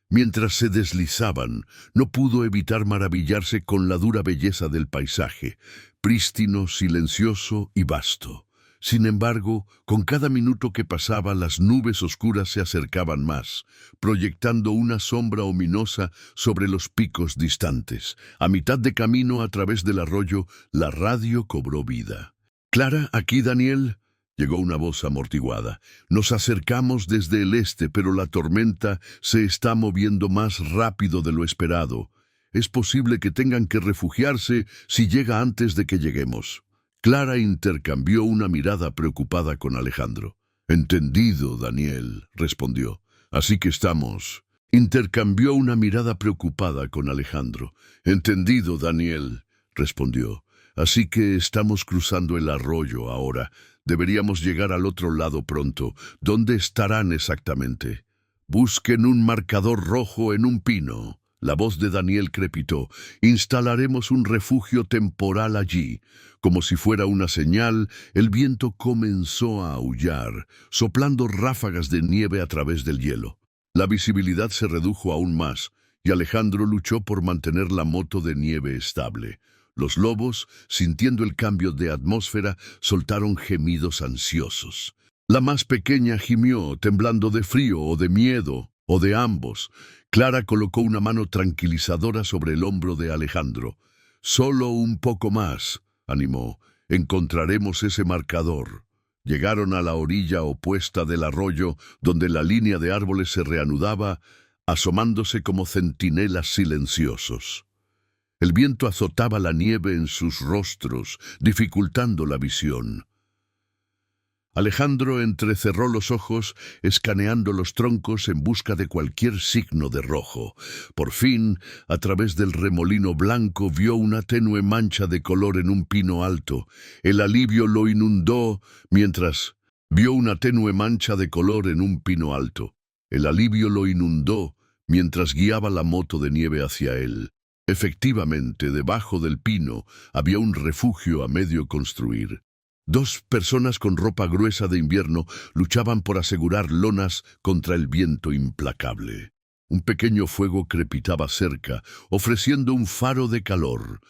Mientras se deslizaban, no pudo evitar maravillarse con la dura belleza del paisaje, prístino, silencioso y vasto. Sin embargo, con cada minuto que pasaba, las nubes oscuras se acercaban más, proyectando una sombra ominosa sobre los picos distantes. A mitad de camino a través del arroyo, la radio cobró vida. «Clara, aquí Daniel», llegó una voz amortiguada. «Nos acercamos desde el este, pero la tormenta se está moviendo más rápido de lo esperado. Es posible que tengan que refugiarse si llega antes de que lleguemos». Clara intercambió una mirada preocupada con Alejandro. «Entendido, Daniel», respondió. «Así que estamos». Intercambió una mirada preocupada con Alejandro. «Entendido, Daniel», respondió. «Así que estamos cruzando el arroyo ahora. Deberíamos llegar al otro lado pronto. ¿Dónde estarán exactamente?» «Busquen un marcador rojo en un pino». La voz de Daniel crepitó. «Instalaremos un refugio temporal allí». Como si fuera una señal, el viento comenzó a aullar, soplando ráfagas de nieve a través del hielo. La visibilidad se redujo aún más, y Alejandro luchó por mantener la moto de nieve estable. Los lobos, sintiendo el cambio de atmósfera, soltaron gemidos ansiosos. La más pequeña gimió, temblando de frío o de miedo, o de ambos. Clara colocó una mano tranquilizadora sobre el hombro de Alejandro. «Solo un poco más», animó. «Encontraremos ese marcador». Llegaron a la orilla opuesta del arroyo, donde la línea de árboles se reanudaba, asomándose como centinelas silenciosos. El viento azotaba la nieve en sus rostros, dificultando la visión. Alejandro entrecerró los ojos, escaneando los troncos en busca de cualquier signo de rojo. Por fin, a través del remolino blanco, vio una tenue mancha de color en un pino alto. El alivio lo inundó mientras vio una tenue mancha de color en un pino alto. El alivio lo inundó mientras guiaba la moto de nieve hacia él. Efectivamente, debajo del pino había un refugio a medio construir. 2 personas con ropa gruesa de invierno luchaban por asegurar lonas contra el viento implacable. Un pequeño fuego crepitaba cerca, ofreciendo un faro de calor.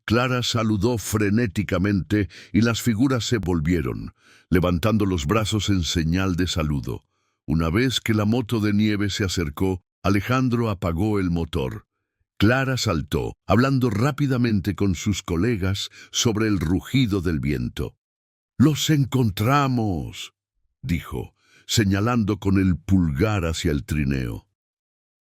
Clara saludó frenéticamente y las figuras se volvieron, levantando los brazos en señal de saludo. Una vez que la moto de nieve se acercó, Alejandro apagó el motor. Clara saltó, hablando rápidamente con sus colegas sobre el rugido del viento. «Los encontramos», dijo, señalando con el pulgar hacia el trineo.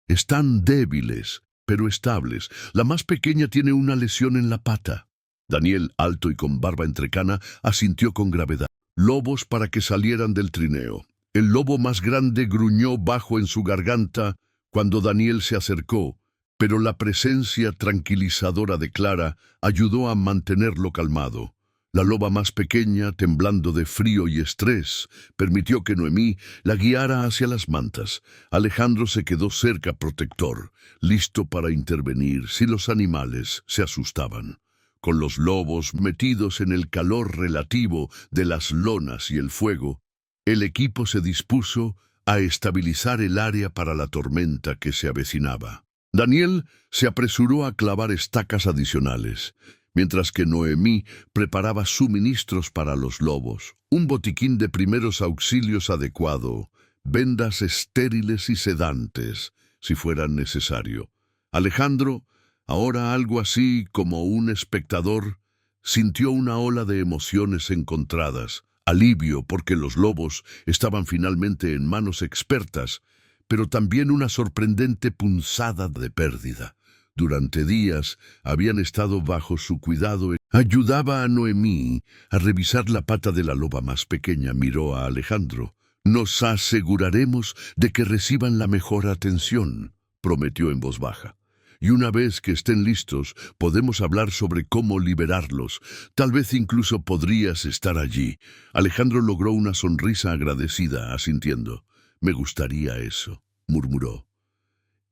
«Están débiles, pero estables. La más pequeña tiene una lesión en la pata». Daniel, alto y con barba entrecana, asintió con gravedad. «Lobos para que salieran del trineo». El lobo más grande gruñó bajo en su garganta cuando Daniel se acercó, pero la presencia tranquilizadora de Clara ayudó a mantenerlo calmado. La loba más pequeña, temblando de frío y estrés, permitió que Noemí la guiara hacia las mantas. Alejandro se quedó cerca protector, listo para intervenir si los animales se asustaban. Con los lobos metidos en el calor relativo de las lonas y el fuego, el equipo se dispuso a estabilizar el área para la tormenta que se avecinaba. Daniel se apresuró a clavar estacas adicionales, mientras que Noemí preparaba suministros para los lobos, un botiquín de primeros auxilios adecuado, vendas estériles y sedantes, si fuera necesario. Alejandro, ahora algo así como un espectador, sintió una ola de emociones encontradas, alivio porque los lobos estaban finalmente en manos expertas, pero también una sorprendente punzada de pérdida. Durante días habían estado bajo su cuidado. Ayudaba a Noemí a revisar la pata de la loba más pequeña. Miró a Alejandro. «Nos aseguraremos de que reciban la mejor atención», prometió en voz baja. «Y una vez que estén listos, podemos hablar sobre cómo liberarlos. Tal vez incluso podrías estar allí». Alejandro logró una sonrisa agradecida, asintiendo. «Me gustaría eso», murmuró.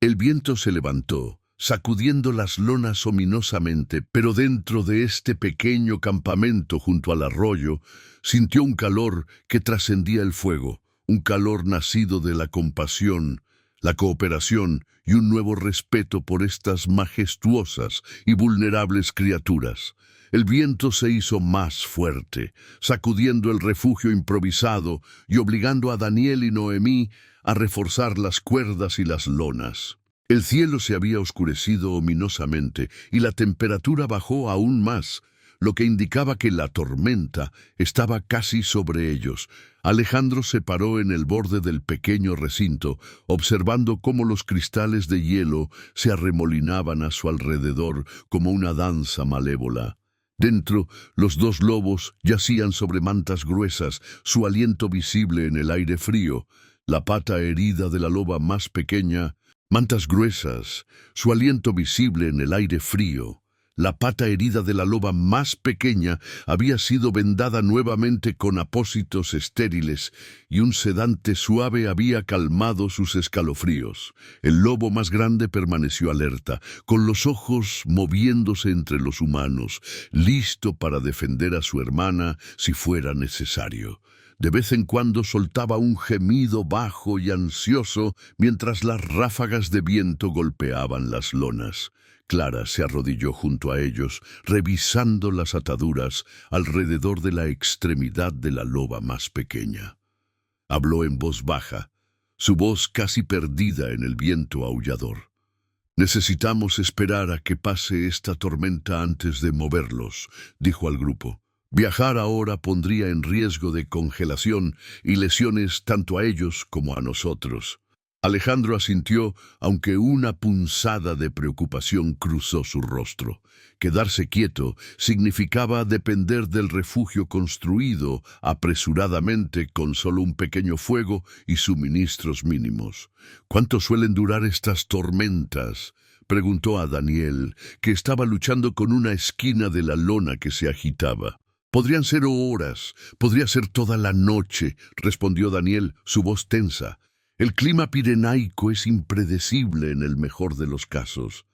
El viento se levantó, sacudiendo las lonas ominosamente, pero dentro de este pequeño campamento junto al arroyo, sintió un calor que trascendía el fuego, un calor nacido de la compasión, la cooperación y un nuevo respeto por estas majestuosas y vulnerables criaturas. El viento se hizo más fuerte, sacudiendo el refugio improvisado y obligando a Daniel y Noemí a reforzar las cuerdas y las lonas. El cielo se había oscurecido ominosamente y la temperatura bajó aún más, lo que indicaba que la tormenta estaba casi sobre ellos. Alejandro se paró en el borde del pequeño recinto, observando cómo los cristales de hielo se arremolinaban a su alrededor como una danza malévola. Dentro, los dos lobos yacían sobre mantas gruesas, su aliento visible en el aire frío. La pata herida de la loba más pequeña, mantas gruesas, su aliento visible en el aire frío. La pata herida de la loba más pequeña había sido vendada nuevamente con apósitos estériles y un sedante suave había calmado sus escalofríos. El lobo más grande permaneció alerta, con los ojos moviéndose entre los humanos, listo para defender a su hermana si fuera necesario. De vez en cuando soltaba un gemido bajo y ansioso mientras las ráfagas de viento golpeaban las lonas. Clara se arrodilló junto a ellos, revisando las ataduras alrededor de la extremidad de la loba más pequeña. Habló en voz baja, su voz casi perdida en el viento aullador. «Necesitamos esperar a que pase esta tormenta antes de moverlos», dijo al grupo. «Viajar ahora pondría en riesgo de congelación y lesiones tanto a ellos como a nosotros». Alejandro asintió, aunque una punzada de preocupación cruzó su rostro. Quedarse quieto significaba depender del refugio construido apresuradamente con solo un pequeño fuego y suministros mínimos. «¿Cuánto suelen durar estas tormentas?», preguntó a Daniel, que estaba luchando con una esquina de la lona que se agitaba. «Podrían ser horas, podría ser toda la noche», respondió Daniel, su voz tensa. «El clima pirenaico es impredecible en el mejor de los casos».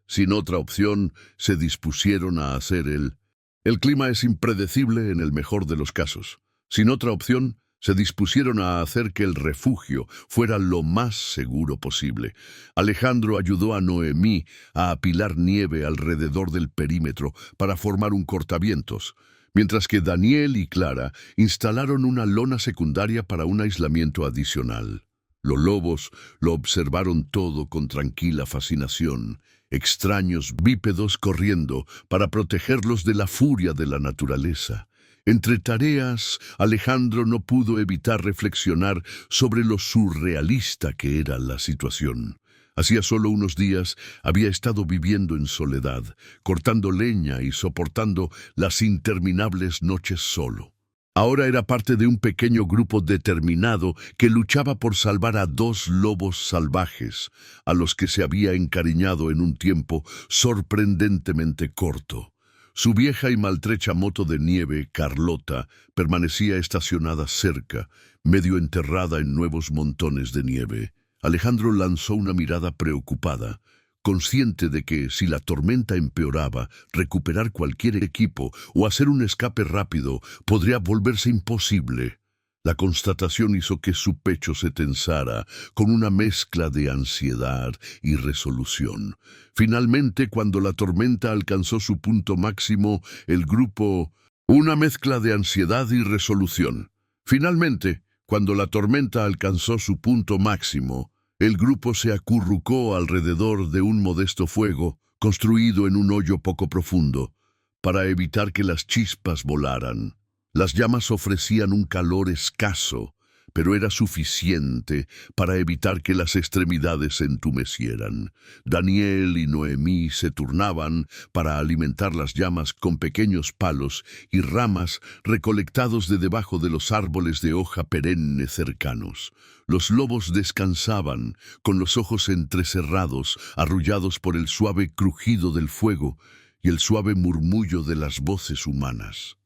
Sin otra opción, se dispusieron a hacer el clima es impredecible en el mejor de los casos. Sin otra opción, se dispusieron a hacer que el refugio fuera lo más seguro posible. Alejandro ayudó a Noemí a apilar nieve alrededor del perímetro para formar un cortavientos, mientras que Daniel y Clara instalaron una lona secundaria para un aislamiento adicional. Los lobos lo observaron todo con tranquila fascinación, extraños bípedos corriendo para protegerlos de la furia de la naturaleza. Entre tareas, Alejandro no pudo evitar reflexionar sobre lo surrealista que era la situación. Hacía solo unos días había estado viviendo en soledad, cortando leña y soportando las interminables noches solo. Ahora era parte de un pequeño grupo determinado que luchaba por salvar a dos lobos salvajes, a los que se había encariñado en un tiempo sorprendentemente corto. Su vieja y maltrecha moto de nieve, Carlota, permanecía estacionada cerca, medio enterrada en nuevos montones de nieve. Alejandro lanzó una mirada preocupada, consciente de que, si la tormenta empeoraba, recuperar cualquier equipo o hacer un escape rápido podría volverse imposible. La constatación hizo que su pecho se tensara con una mezcla de ansiedad y resolución. Finalmente, cuando la tormenta alcanzó su punto máximo, el grupo... Una mezcla de ansiedad y resolución. Finalmente, cuando la tormenta alcanzó su punto máximo, el grupo se acurrucó alrededor de un modesto fuego, construido en un hoyo poco profundo, para evitar que las chispas volaran. Las llamas ofrecían un calor escaso, pero era suficiente para evitar que las extremidades se entumecieran. Daniel y Noemí se turnaban para alimentar las llamas con pequeños palos y ramas recolectados de debajo de los árboles de hoja perenne cercanos. Los lobos descansaban, con los ojos entrecerrados, arrullados por el suave crujido del fuego y el suave murmullo de las voces humanas.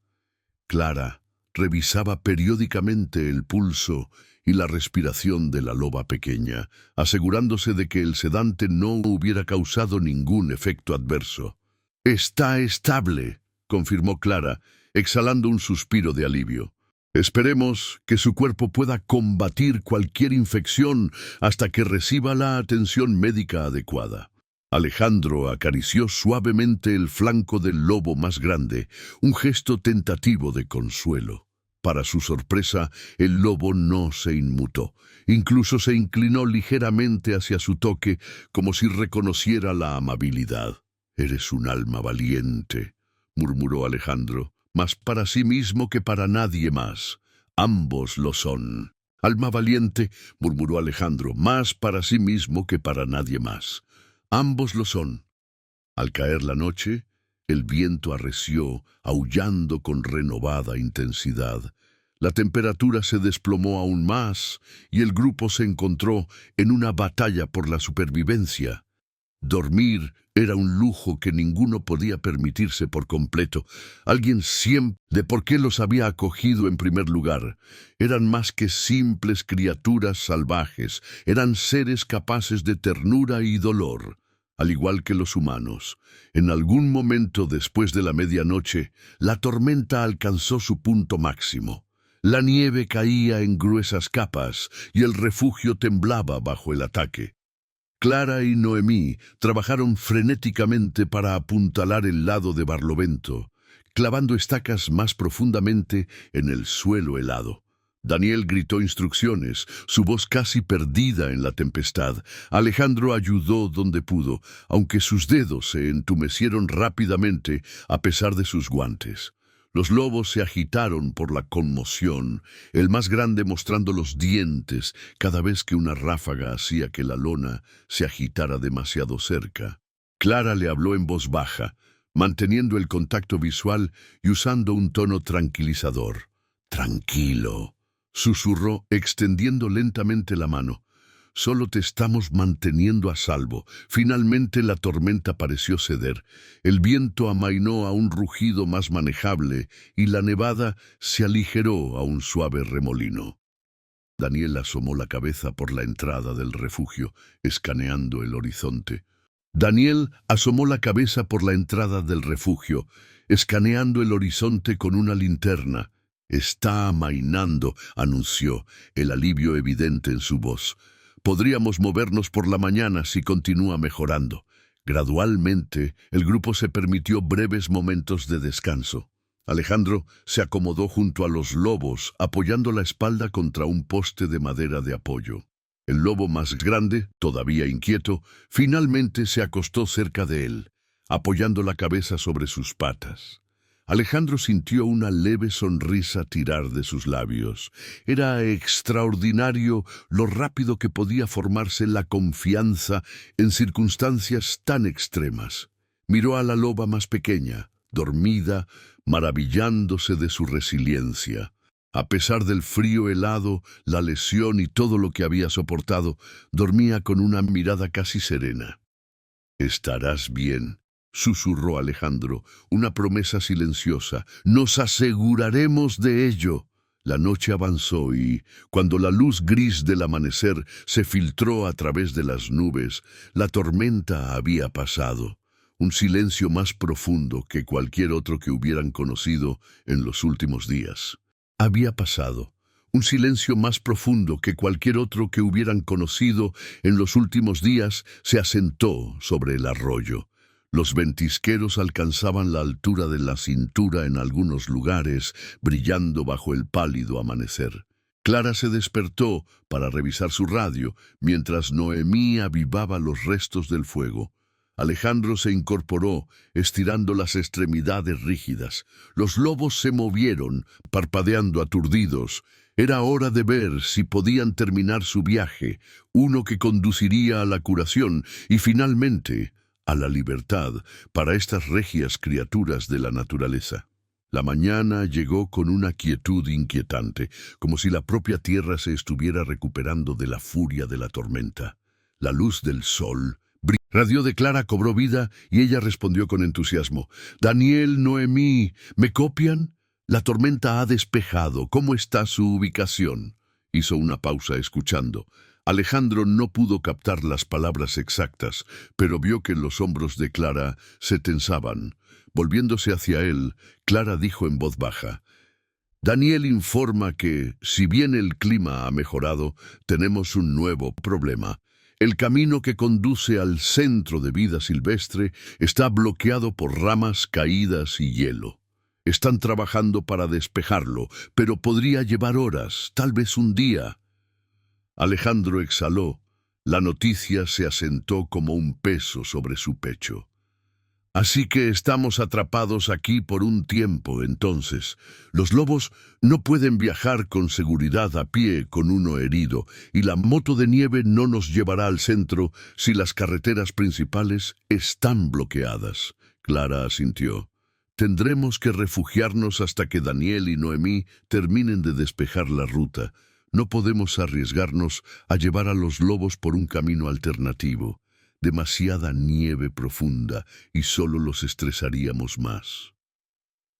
Clara revisaba periódicamente el pulso y la respiración de la loba pequeña, asegurándose de que el sedante no hubiera causado ningún efecto adverso. «Está estable», confirmó Clara, exhalando un suspiro de alivio. «Esperemos que su cuerpo pueda combatir cualquier infección hasta que reciba la atención médica adecuada». Alejandro acarició suavemente el flanco del lobo más grande, un gesto tentativo de consuelo. Para su sorpresa, el lobo no se inmutó. Incluso se inclinó ligeramente hacia su toque, como si reconociera la amabilidad. «Eres un alma valiente», murmuró Alejandro, «más para sí mismo que para nadie más. Ambos lo son». «Alma valiente», murmuró Alejandro, «más para sí mismo que para nadie más. Ambos lo son». Al caer la noche, el viento arreció, aullando con renovada intensidad. La temperatura se desplomó aún más y el grupo se encontró en una batalla por la supervivencia. Dormir era un lujo que ninguno podía permitirse por completo. Alguien siempre de por qué los había acogido en primer lugar. Eran más que simples criaturas salvajes, eran seres capaces de ternura y dolor. Al igual que los humanos, en algún momento después de la medianoche, la tormenta alcanzó su punto máximo. La nieve caía en gruesas capas y el refugio temblaba bajo el ataque. Clara y Noemí trabajaron frenéticamente para apuntalar el lado de Barlovento, clavando estacas más profundamente en el suelo helado. Daniel gritó instrucciones, su voz casi perdida en la tempestad. Alejandro ayudó donde pudo, aunque sus dedos se entumecieron rápidamente a pesar de sus guantes. Los lobos se agitaron por la conmoción, el más grande mostrando los dientes cada vez que una ráfaga hacía que la lona se agitara demasiado cerca. Clara le habló en voz baja, manteniendo el contacto visual y usando un tono tranquilizador. «Tranquilo», susurró, extendiendo lentamente la mano. «Solo te estamos manteniendo a salvo». Finalmente la tormenta pareció ceder. El viento amainó a un rugido más manejable y la nevada se aligeró a un suave remolino. Daniel asomó la cabeza por la entrada del refugio, escaneando el horizonte. Daniel asomó la cabeza por la entrada del refugio, escaneando el horizonte con una linterna. «Está amainando», anunció, el alivio evidente en su voz. «Podríamos movernos por la mañana si continúa mejorando». Gradualmente, el grupo se permitió breves momentos de descanso. Alejandro se acomodó junto a los lobos, apoyando la espalda contra un poste de madera de apoyo. El lobo más grande, todavía inquieto, finalmente se acostó cerca de él, apoyando la cabeza sobre sus patas. Alejandro sintió una leve sonrisa tirar de sus labios. Era extraordinario lo rápido que podía formarse la confianza en circunstancias tan extremas. Miró a la loba más pequeña, dormida, maravillándose de su resiliencia. A pesar del frío helado, la lesión y todo lo que había soportado, dormía con una mirada casi serena. «Estarás bien», susurró Alejandro, una promesa silenciosa. «Nos aseguraremos de ello». La noche avanzó y, cuando la luz gris del amanecer se filtró a través de las nubes, la tormenta había pasado. Un silencio más profundo que cualquier otro que hubieran conocido en los últimos días. Había pasado. Un silencio más profundo que cualquier otro que hubieran conocido en los últimos días se asentó sobre el arroyo. Los ventisqueros alcanzaban la altura de la cintura en algunos lugares, brillando bajo el pálido amanecer. Clara se despertó para revisar su radio, mientras Noemí avivaba los restos del fuego. Alejandro se incorporó, estirando las extremidades rígidas. Los lobos se movieron, parpadeando aturdidos. Era hora de ver si podían terminar su viaje, uno que conduciría a la curación y finalmente a la libertad para estas regias criaturas de la naturaleza. La mañana llegó con una quietud inquietante, como si la propia tierra se estuviera recuperando de la furia de la tormenta. La luz del sol radió de Clara cobró vida y ella respondió con entusiasmo. «Daniel, Noemí, ¿me copian? La tormenta ha despejado. ¿Cómo está su ubicación?» Hizo una pausa escuchando. Alejandro no pudo captar las palabras exactas, pero vio que los hombros de Clara se tensaban. Volviéndose hacia él, Clara dijo en voz baja: «Daniel informa que, si bien el clima ha mejorado, tenemos un nuevo problema. El camino que conduce al centro de vida silvestre está bloqueado por ramas caídas y hielo. Están trabajando para despejarlo, pero podría llevar horas, tal vez un día». Alejandro exhaló. La noticia se asentó como un peso sobre su pecho. «Así que estamos atrapados aquí por un tiempo, entonces. Los lobos no pueden viajar con seguridad a pie con uno herido, y la moto de nieve no nos llevará al centro si las carreteras principales están bloqueadas». Clara asintió. «Tendremos que refugiarnos hasta que Daniel y Noemí terminen de despejar la ruta. No podemos arriesgarnos a llevar a los lobos por un camino alternativo. Demasiada nieve profunda y solo los estresaríamos más».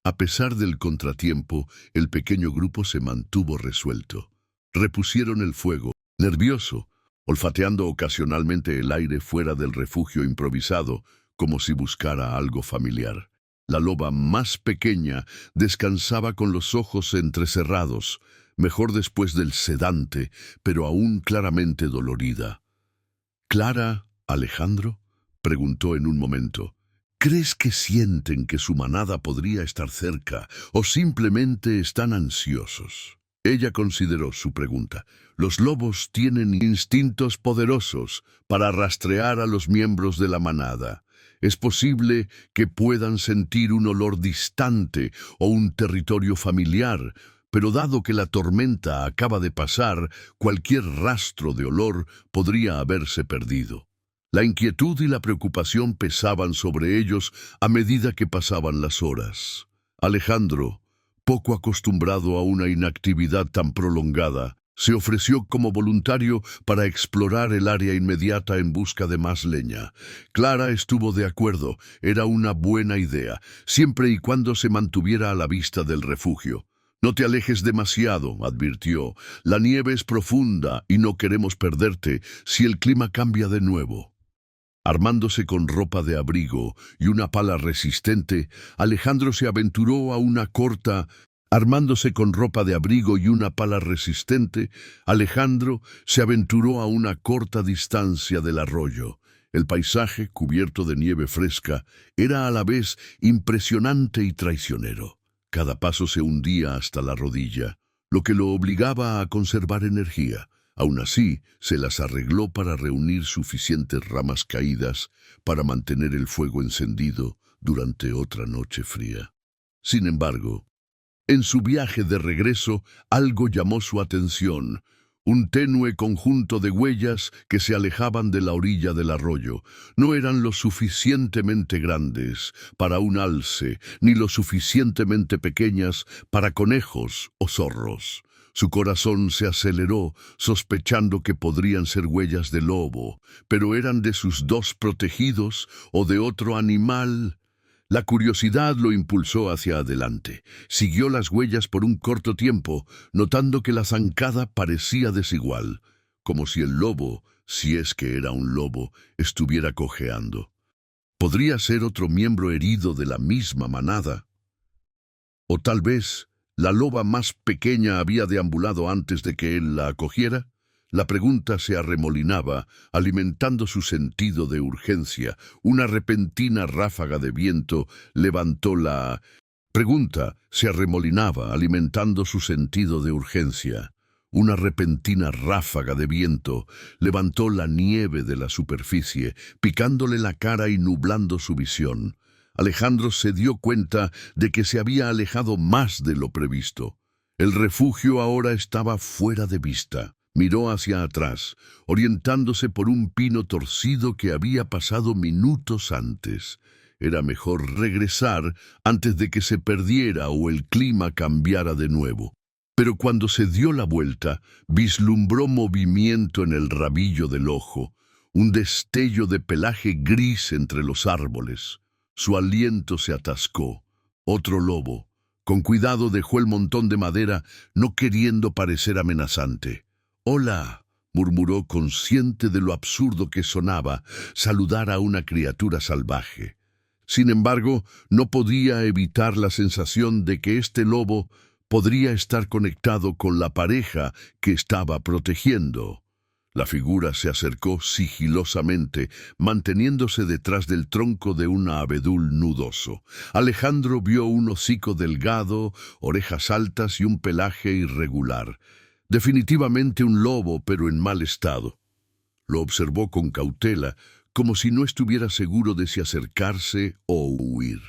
A pesar del contratiempo, el pequeño grupo se mantuvo resuelto. Repusieron el fuego, nervioso, olfateando ocasionalmente el aire fuera del refugio improvisado, como si buscara algo familiar. La loba más pequeña descansaba con los ojos entrecerrados, mejor después del sedante, pero aún claramente dolorida. «Clara, Alejandro», preguntó en un momento, «¿crees que sienten que su manada podría estar cerca o simplemente están ansiosos?» Ella consideró su pregunta. «Los lobos tienen instintos poderosos para rastrear a los miembros de la manada. Es posible que puedan sentir un olor distante o un territorio familiar, pero dado que la tormenta acaba de pasar, cualquier rastro de olor podría haberse perdido». La inquietud y la preocupación pesaban sobre ellos a medida que pasaban las horas. Alejandro, poco acostumbrado a una inactividad tan prolongada, se ofreció como voluntario para explorar el área inmediata en busca de más leña. Clara estuvo de acuerdo, era una buena idea, siempre y cuando se mantuviera a la vista del refugio. «No te alejes demasiado», advirtió. «La nieve es profunda y no queremos perderte si el clima cambia de nuevo». Armándose con ropa de abrigo y una pala resistente, Alejandro se aventuró a una corta... Armándose con ropa de abrigo y una pala resistente, Alejandro se aventuró a una corta distancia del arroyo. El paisaje, cubierto de nieve fresca, era a la vez impresionante y traicionero. Cada paso se hundía hasta la rodilla, lo que lo obligaba a conservar energía. Aún así, se las arregló para reunir suficientes ramas caídas para mantener el fuego encendido durante otra noche fría. Sin embargo, en su viaje de regreso, algo llamó su atención. Un tenue conjunto de huellas que se alejaban de la orilla del arroyo. No eran lo suficientemente grandes para un alce, ni lo suficientemente pequeñas para conejos o zorros. Su corazón se aceleró, sospechando que podrían ser huellas de lobo, pero eran de sus dos protegidos o de otro animal. La curiosidad lo impulsó hacia adelante. Siguió las huellas por un corto tiempo, notando que la zancada parecía desigual, como si el lobo, si es que era un lobo, estuviera cojeando. Podría ser otro miembro herido de la misma manada. O tal vez la loba más pequeña había deambulado antes de que él la acogiera. La pregunta se arremolinaba, alimentando su sentido de urgencia. Una repentina ráfaga de viento levantó la... Pregunta se arremolinaba, alimentando su sentido de urgencia. Una repentina ráfaga de viento levantó la nieve de la superficie, picándole la cara y nublando su visión. Alejandro se dio cuenta de que se había alejado más de lo previsto. El refugio ahora estaba fuera de vista. Miró hacia atrás, orientándose por un pino torcido que había pasado minutos antes. Era mejor regresar antes de que se perdiera o el clima cambiara de nuevo. Pero cuando se dio la vuelta, vislumbró movimiento en el rabillo del ojo, un destello de pelaje gris entre los árboles. Su aliento se atascó. Otro lobo. Con cuidado dejó el montón de madera, no queriendo parecer amenazante. «Hola», murmuró, consciente de lo absurdo que sonaba saludar a una criatura salvaje. Sin embargo, no podía evitar la sensación de que este lobo podría estar conectado con la pareja que estaba protegiendo. La figura se acercó sigilosamente, manteniéndose detrás del tronco de un abedul nudoso. Alejandro vio un hocico delgado, orejas altas y un pelaje irregular. Definitivamente un lobo, pero en mal estado. Lo observó con cautela, como si no estuviera seguro de si acercarse o huir.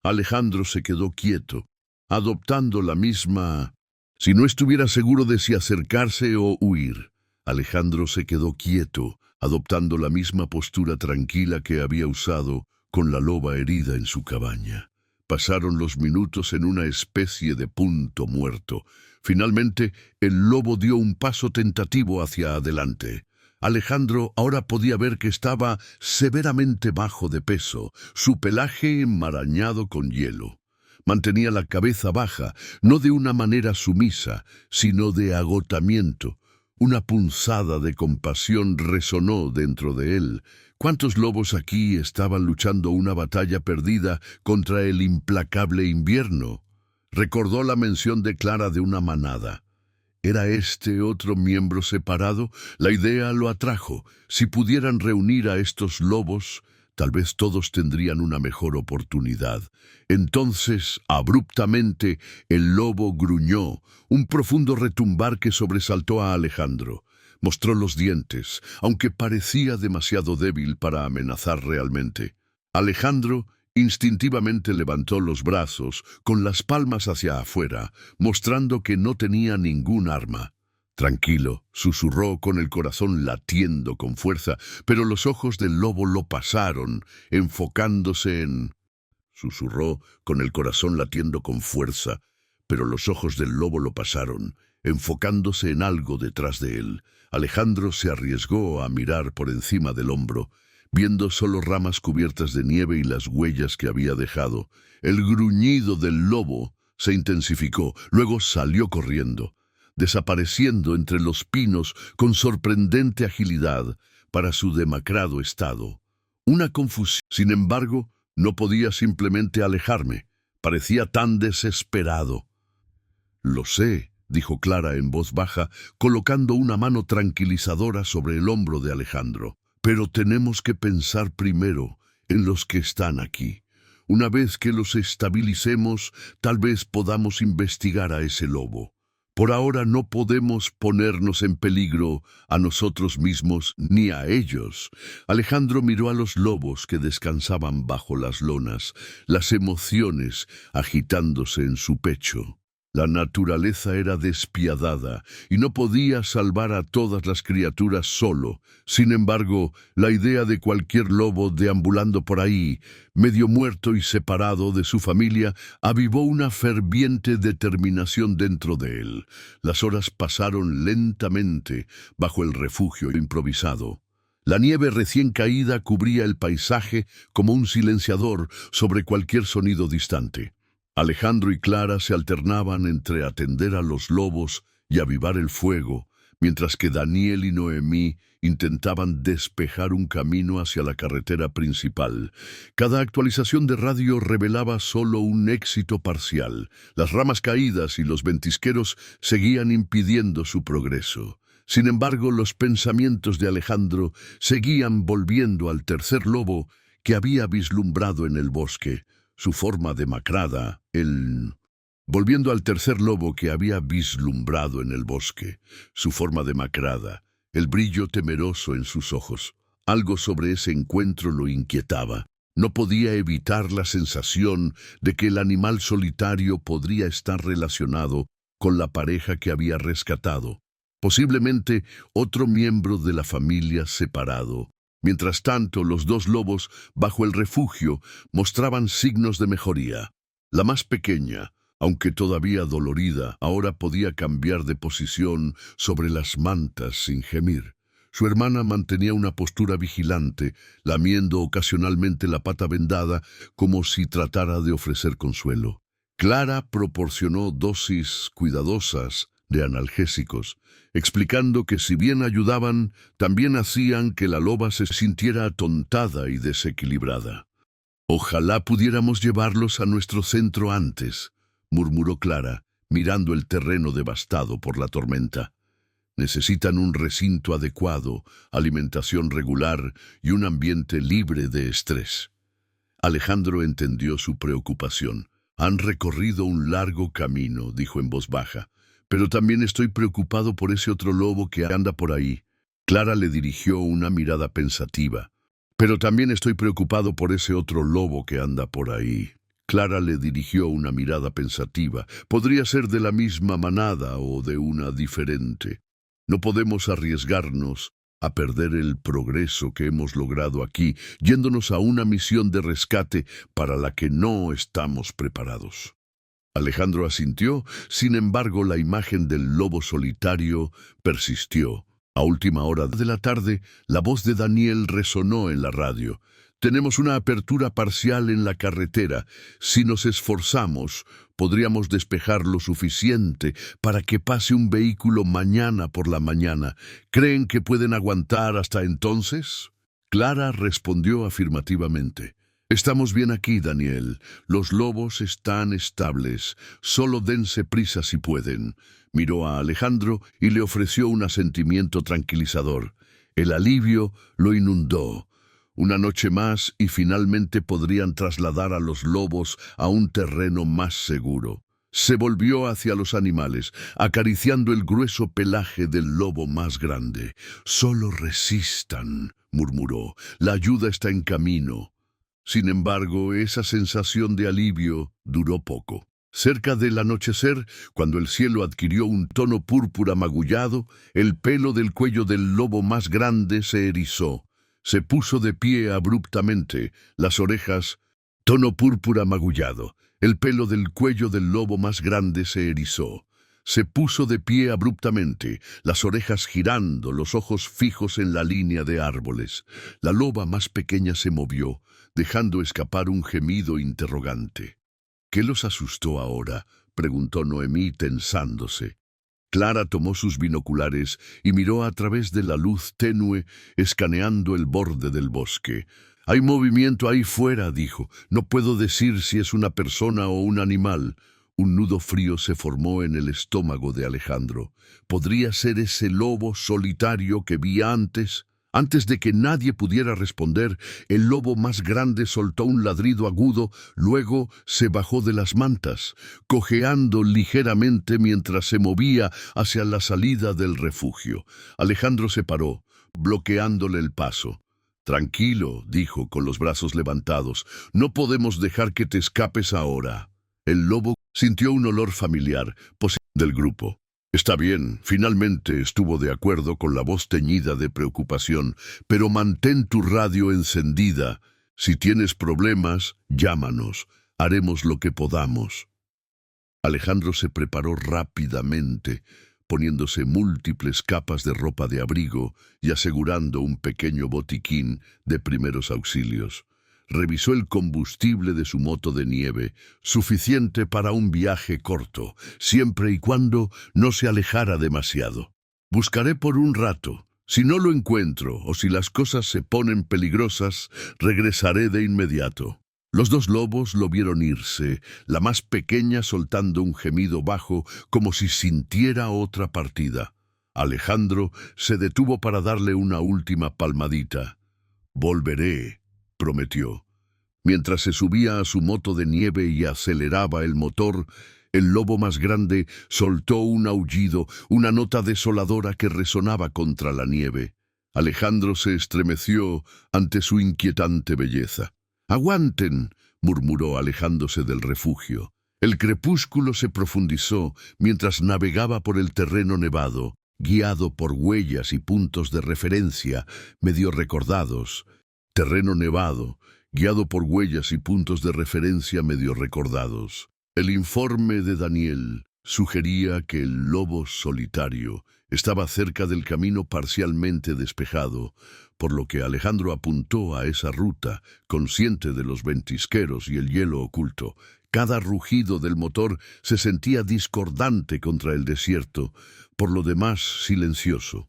Alejandro se quedó quieto, adoptando la misma... Si no estuviera seguro de si acercarse o huir. Alejandro se quedó quieto, adoptando la misma postura tranquila que había usado con la loba herida en su cabaña. Pasaron los minutos en una especie de punto muerto. Finalmente, el lobo dio un paso tentativo hacia adelante. Alejandro ahora podía ver que estaba severamente bajo de peso, su pelaje enmarañado con hielo. Mantenía la cabeza baja, no de una manera sumisa, sino de agotamiento. Una punzada de compasión resonó dentro de él. ¿Cuántos lobos aquí estaban luchando una batalla perdida contra el implacable invierno? Recordó la mención de Clara de una manada. ¿Era este otro miembro separado? La idea lo atrajo. Si pudieran reunir a estos lobos, tal vez todos tendrían una mejor oportunidad. Entonces, abruptamente, el lobo gruñó, un profundo retumbar que sobresaltó a Alejandro. Mostró los dientes, aunque parecía demasiado débil para amenazar realmente. Alejandro instintivamente levantó los brazos, con las palmas hacia afuera, mostrando que no tenía ningún arma. «Tranquilo», susurró con el corazón latiendo con fuerza, pero los ojos del lobo lo pasaron, enfocándose en... Susurró con el corazón latiendo con fuerza, pero los ojos del lobo lo pasaron, enfocándose en algo detrás de él. Alejandro se arriesgó a mirar por encima del hombro, viendo solo ramas cubiertas de nieve y las huellas que había dejado. El gruñido del lobo se intensificó, luego salió corriendo, desapareciendo entre los pinos con sorprendente agilidad para su demacrado estado. Una confusión. Sin embargo, no podía simplemente alejarme. Parecía tan desesperado. «Lo sé», dijo Clara en voz baja, colocando una mano tranquilizadora sobre el hombro de Alejandro. «Pero tenemos que pensar primero en los que están aquí. Una vez que los estabilicemos, tal vez podamos investigar a ese lobo. Por ahora no podemos ponernos en peligro a nosotros mismos ni a ellos». Alejandro miró a los lobos que descansaban bajo las lonas, las emociones agitándose en su pecho. La naturaleza era despiadada y no podía salvar a todas las criaturas solo. Sin embargo, la idea de cualquier lobo deambulando por ahí, medio muerto y separado de su familia, avivó una ferviente determinación dentro de él. Las horas pasaron lentamente bajo el refugio improvisado. La nieve recién caída cubría el paisaje como un silenciador sobre cualquier sonido distante. Alejandro y Clara se alternaban entre atender a los lobos y avivar el fuego, mientras que Daniel y Noemí intentaban despejar un camino hacia la carretera principal. Cada actualización de radio revelaba solo un éxito parcial. Las ramas caídas y los ventisqueros seguían impidiendo su progreso. Sin embargo, los pensamientos de Alejandro seguían volviendo al tercer lobo que había vislumbrado en el bosque. Su forma demacrada, Volviendo al tercer lobo que había vislumbrado en el bosque, su forma demacrada, el brillo temeroso en sus ojos. Algo sobre ese encuentro lo inquietaba. No podía evitar la sensación de que el animal solitario podría estar relacionado con la pareja que había rescatado, posiblemente otro miembro de la familia separado. Mientras tanto, los dos lobos, bajo el refugio, mostraban signos de mejoría. La más pequeña, aunque todavía dolorida, ahora podía cambiar de posición sobre las mantas sin gemir. Su hermana mantenía una postura vigilante, lamiendo ocasionalmente la pata vendada como si tratara de ofrecer consuelo. Clara proporcionó dosis cuidadosas de analgésicos, explicando que si bien ayudaban, también hacían que la loba se sintiera atontada y desequilibrada. «Ojalá pudiéramos llevarlos a nuestro centro antes», murmuró Clara, mirando el terreno devastado por la tormenta. «Necesitan un recinto adecuado, alimentación regular y un ambiente libre de estrés». Alejandro entendió su preocupación. «Han recorrido un largo camino», dijo en voz baja, «pero también estoy preocupado por ese otro lobo que anda por ahí». Clara le dirigió una mirada pensativa. «Pero también estoy preocupado por ese otro lobo que anda por ahí». Clara le dirigió una mirada pensativa. «Podría ser de la misma manada o de una diferente. No podemos arriesgarnos a perder el progreso que hemos logrado aquí, yéndonos a una misión de rescate para la que no estamos preparados». Alejandro asintió, sin embargo la imagen del lobo solitario persistió. A última hora de la tarde, la voz de Daniel resonó en la radio. «Tenemos una apertura parcial en la carretera. Si nos esforzamos, podríamos despejar lo suficiente para que pase un vehículo mañana por la mañana. ¿Creen que pueden aguantar hasta entonces?» Clara respondió afirmativamente. «Estamos bien aquí, Daniel. Los lobos están estables. Solo dense prisa si pueden». Miró a Alejandro y le ofreció un asentimiento tranquilizador. El alivio lo inundó. Una noche más y finalmente podrían trasladar a los lobos a un terreno más seguro. Se volvió hacia los animales, acariciando el grueso pelaje del lobo más grande. «Solo resistan», murmuró. «La ayuda está en camino». Sin embargo, esa sensación de alivio duró poco. Cerca del anochecer, cuando el cielo adquirió un tono púrpura magullado, el pelo del cuello del lobo más grande se erizó. Se puso de pie abruptamente, las orejas, tono púrpura magullado. El pelo del cuello del lobo más grande se erizó. Se puso de pie abruptamente, las orejas girando, los ojos fijos en la línea de árboles. La loba más pequeña se movió, dejando escapar un gemido interrogante. «¿Qué los asustó ahora?», preguntó Noemí tensándose. Clara tomó sus binoculares y miró a través de la luz tenue, escaneando el borde del bosque. «Hay movimiento ahí fuera», dijo. «No puedo decir si es una persona o un animal». Un nudo frío se formó en el estómago de Alejandro. ¿Podría ser ese lobo solitario que vi antes? Antes de que nadie pudiera responder, el lobo más grande soltó un ladrido agudo, luego se bajó de las mantas, cojeando ligeramente mientras se movía hacia la salida del refugio. Alejandro se paró, bloqueándole el paso. «Tranquilo», dijo con los brazos levantados, «no podemos dejar que te escapes ahora». El lobo sintió un olor familiar, del grupo. «Está bien», finalmente estuvo de acuerdo con la voz teñida de preocupación, «pero mantén tu radio encendida. Si tienes problemas, llámanos. Haremos lo que podamos». Alejandro se preparó rápidamente, poniéndose múltiples capas de ropa de abrigo y asegurando un pequeño botiquín de primeros auxilios. Revisó el combustible de su moto de nieve, suficiente para un viaje corto, siempre y cuando no se alejara demasiado. «Buscaré por un rato. Si no lo encuentro o si las cosas se ponen peligrosas, regresaré de inmediato». Los dos lobos lo vieron irse, la más pequeña soltando un gemido bajo como si sintiera otra partida. Alejandro se detuvo para darle una última palmadita. «Volveré», prometió. Mientras se subía a su moto de nieve y aceleraba el motor, el lobo más grande soltó un aullido, una nota desoladora que resonaba contra la nieve. Alejandro se estremeció ante su inquietante belleza. «Aguanten», murmuró alejándose del refugio. El crepúsculo se profundizó mientras navegaba por el terreno nevado, guiado por huellas y puntos de referencia medio recordados. Terreno nevado, guiado por huellas y puntos de referencia medio recordados. El informe de Daniel sugería que el lobo solitario estaba cerca del camino parcialmente despejado, por lo que Alejandro apuntó a esa ruta, consciente de los ventisqueros y el hielo oculto. Cada rugido del motor se sentía discordante contra el desierto, por lo demás silencioso.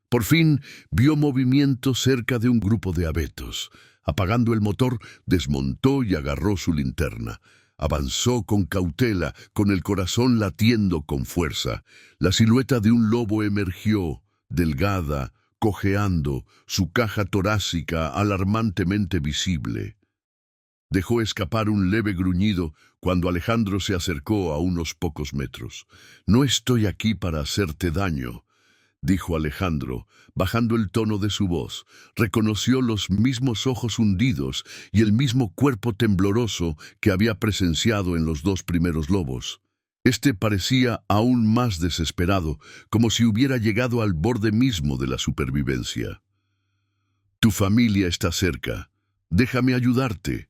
Por fin vio movimiento cerca de un grupo de abetos. Apagando el motor, desmontó y agarró su linterna. Avanzó con cautela, con el corazón latiendo con fuerza. La silueta de un lobo emergió, delgada, cojeando, su caja torácica alarmantemente visible. Dejó escapar un leve gruñido cuando Alejandro se acercó a unos pocos metros. «No estoy aquí para hacerte daño», dijo Alejandro, bajando el tono de su voz. Reconoció los mismos ojos hundidos y el mismo cuerpo tembloroso que había presenciado en los dos primeros lobos. Este parecía aún más desesperado, como si hubiera llegado al borde mismo de la supervivencia. «Tu familia está cerca. Déjame ayudarte».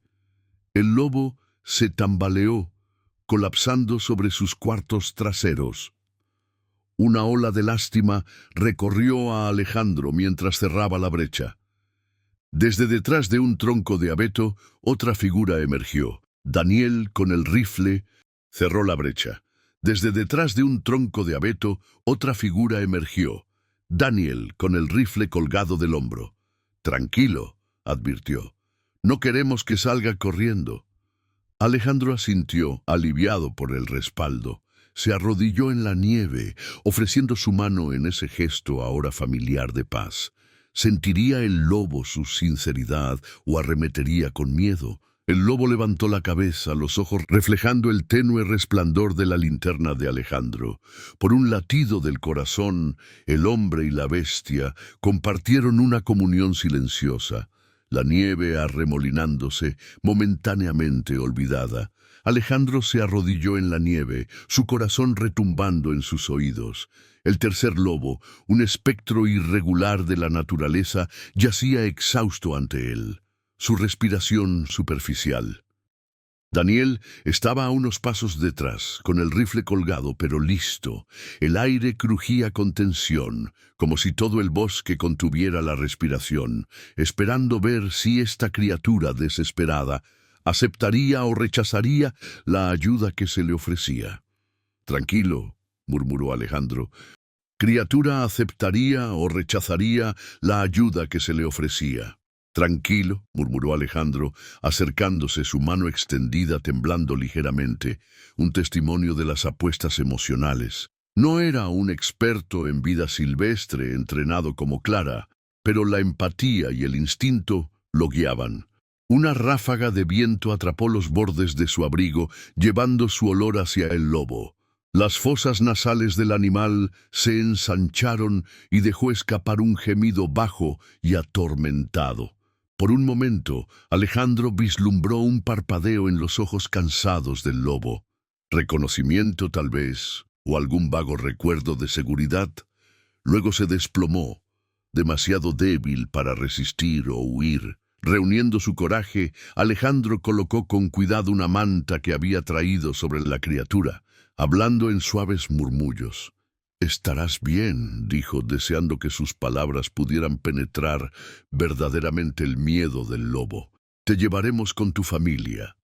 El lobo se tambaleó, colapsando sobre sus cuartos traseros. Una ola de lástima recorrió a Alejandro mientras cerraba la brecha. Desde detrás de un tronco de abeto, otra figura emergió. Daniel, con el rifle, cerró la brecha. Desde detrás de un tronco de abeto, otra figura emergió. Daniel, con el rifle colgado del hombro. «Tranquilo», advirtió. «No queremos que salga corriendo». Alejandro asintió, aliviado por el respaldo. Se arrodilló en la nieve, ofreciendo su mano en ese gesto ahora familiar de paz. ¿Sentiría el lobo su sinceridad o arremetería con miedo? El lobo levantó la cabeza, los ojos reflejando el tenue resplandor de la linterna de Alejandro. Por un latido del corazón, el hombre y la bestia compartieron una comunión silenciosa. La nieve arremolinándose, momentáneamente olvidada. Alejandro se arrodilló en la nieve, su corazón retumbando en sus oídos. El tercer lobo, un espectro irregular de la naturaleza, yacía exhausto ante él, su respiración superficial. Daniel estaba a unos pasos detrás, con el rifle colgado, pero listo. El aire crujía con tensión, como si todo el bosque contuviera la respiración, esperando ver si esta criatura desesperada aceptaría o rechazaría la ayuda que se le ofrecía. «Tranquilo», murmuró Alejandro. «Criatura aceptaría o rechazaría la ayuda que se le ofrecía». «Tranquilo», murmuró Alejandro, acercándose, su mano extendida temblando ligeramente, un testimonio de las apuestas emocionales. No era un experto en vida silvestre entrenado como Clara, pero la empatía y el instinto lo guiaban. Una ráfaga de viento atrapó los bordes de su abrigo, llevando su olor hacia el lobo. Las fosas nasales del animal se ensancharon y dejó escapar un gemido bajo y atormentado. Por un momento, Alejandro vislumbró un parpadeo en los ojos cansados del lobo. Reconocimiento tal vez, o algún vago recuerdo de seguridad. Luego se desplomó, demasiado débil para resistir o huir. Reuniendo su coraje, Alejandro colocó con cuidado una manta que había traído sobre la criatura, hablando en suaves murmullos. «Estarás bien», dijo, deseando que sus palabras pudieran penetrar verdaderamente el miedo del lobo. «Te llevaremos con tu familia».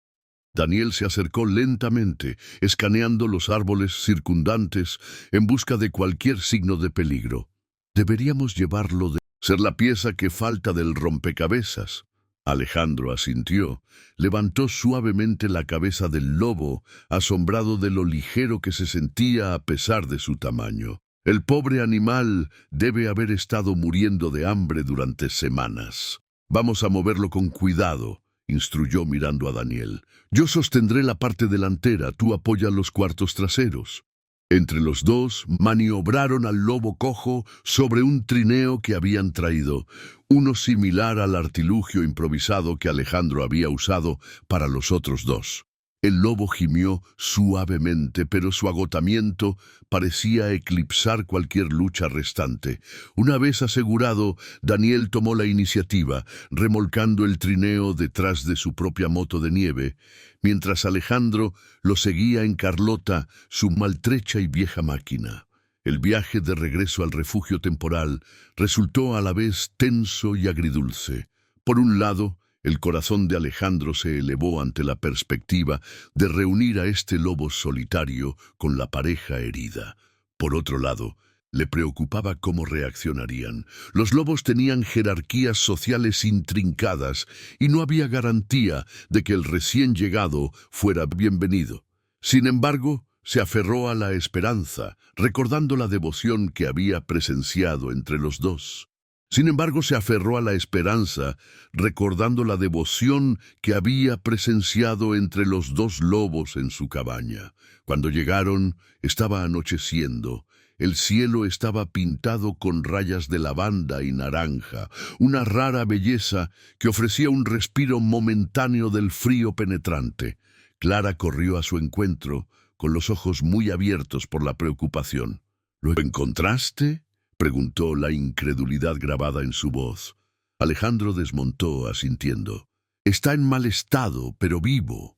Daniel se acercó lentamente, escaneando los árboles circundantes en busca de cualquier signo de peligro. «Deberíamos llevarlo de ser la pieza que falta del rompecabezas». Alejandro asintió, levantó suavemente la cabeza del lobo, asombrado de lo ligero que se sentía a pesar de su tamaño. El pobre animal debe haber estado muriendo de hambre durante semanas. «Vamos a moverlo con cuidado», instruyó mirando a Daniel. «Yo sostendré la parte delantera, tú apoya los cuartos traseros». Entre los dos maniobraron al lobo cojo sobre un trineo que habían traído, uno similar al artilugio improvisado que Alejandro había usado para los otros dos. El lobo gimió suavemente, pero su agotamiento parecía eclipsar cualquier lucha restante. Una vez asegurado, Daniel tomó la iniciativa, remolcando el trineo detrás de su propia moto de nieve, mientras Alejandro lo seguía en Carlota, su maltrecha y vieja máquina. El viaje de regreso al refugio temporal resultó a la vez tenso y agridulce. Por un lado, el corazón de Alejandro se elevó ante la perspectiva de reunir a este lobo solitario con la pareja herida. Por otro lado, le preocupaba cómo reaccionarían. Los lobos tenían jerarquías sociales intrincadas y no había garantía de que el recién llegado fuera bienvenido. Sin embargo, se aferró a la esperanza, recordando la devoción que había presenciado entre los dos. Sin embargo, se aferró a la esperanza, recordando la devoción que había presenciado entre los dos lobos en su cabaña. Cuando llegaron, estaba anocheciendo. El cielo estaba pintado con rayas de lavanda y naranja, una rara belleza que ofrecía un respiro momentáneo del frío penetrante. Clara corrió a su encuentro, con los ojos muy abiertos por la preocupación. ¿Lo encontraste?, preguntó, la incredulidad grabada en su voz. Alejandro desmontó, asintiendo. Está en mal estado, pero vivo.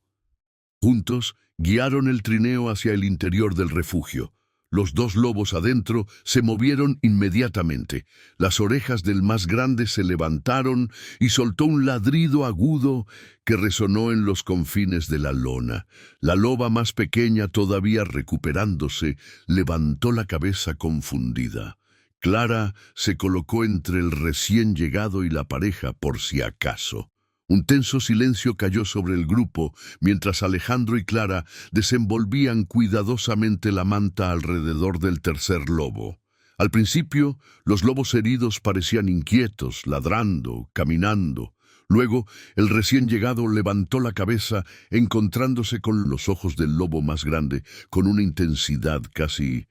Juntos guiaron el trineo hacia el interior del refugio. Los dos lobos adentro se movieron inmediatamente. Las orejas del más grande se levantaron y soltó un ladrido agudo que resonó en los confines de la lona. La loba más pequeña, todavía recuperándose, levantó la cabeza confundida. Clara se colocó entre el recién llegado y la pareja por si acaso. Un tenso silencio cayó sobre el grupo mientras Alejandro y Clara desenvolvían cuidadosamente la manta alrededor del tercer lobo. Al principio, los lobos heridos parecían inquietos, ladrando, caminando. Luego, el recién llegado levantó la cabeza, encontrándose con los ojos del lobo más grande, con una intensidad casi...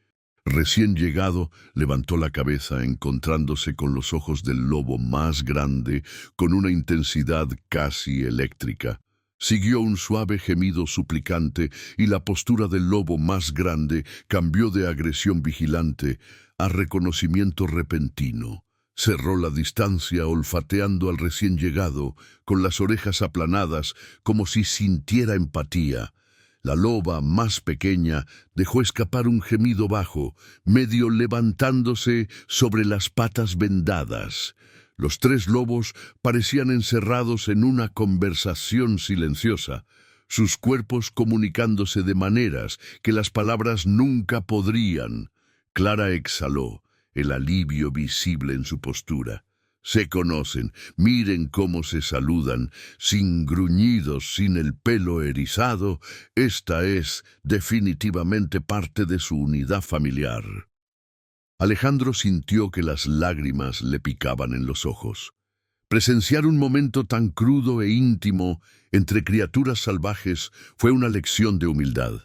Recién llegado, levantó la cabeza, encontrándose con los ojos del lobo más grande, con una intensidad casi eléctrica. Siguió un suave gemido suplicante y la postura del lobo más grande cambió de agresión vigilante a reconocimiento repentino. Cerró la distancia olfateando al recién llegado, con las orejas aplanadas, como si sintiera empatía. La loba más pequeña dejó escapar un gemido bajo, medio levantándose sobre las patas vendadas. Los tres lobos parecían encerrados en una conversación silenciosa, sus cuerpos comunicándose de maneras que las palabras nunca podrían. Clara exhaló, el alivio visible en su postura. Se conocen, miren cómo se saludan, sin gruñidos, sin el pelo erizado. Esta es definitivamente parte de su unidad familiar. Alejandro sintió que las lágrimas le picaban en los ojos. Presenciar un momento tan crudo e íntimo entre criaturas salvajes fue una lección de humildad.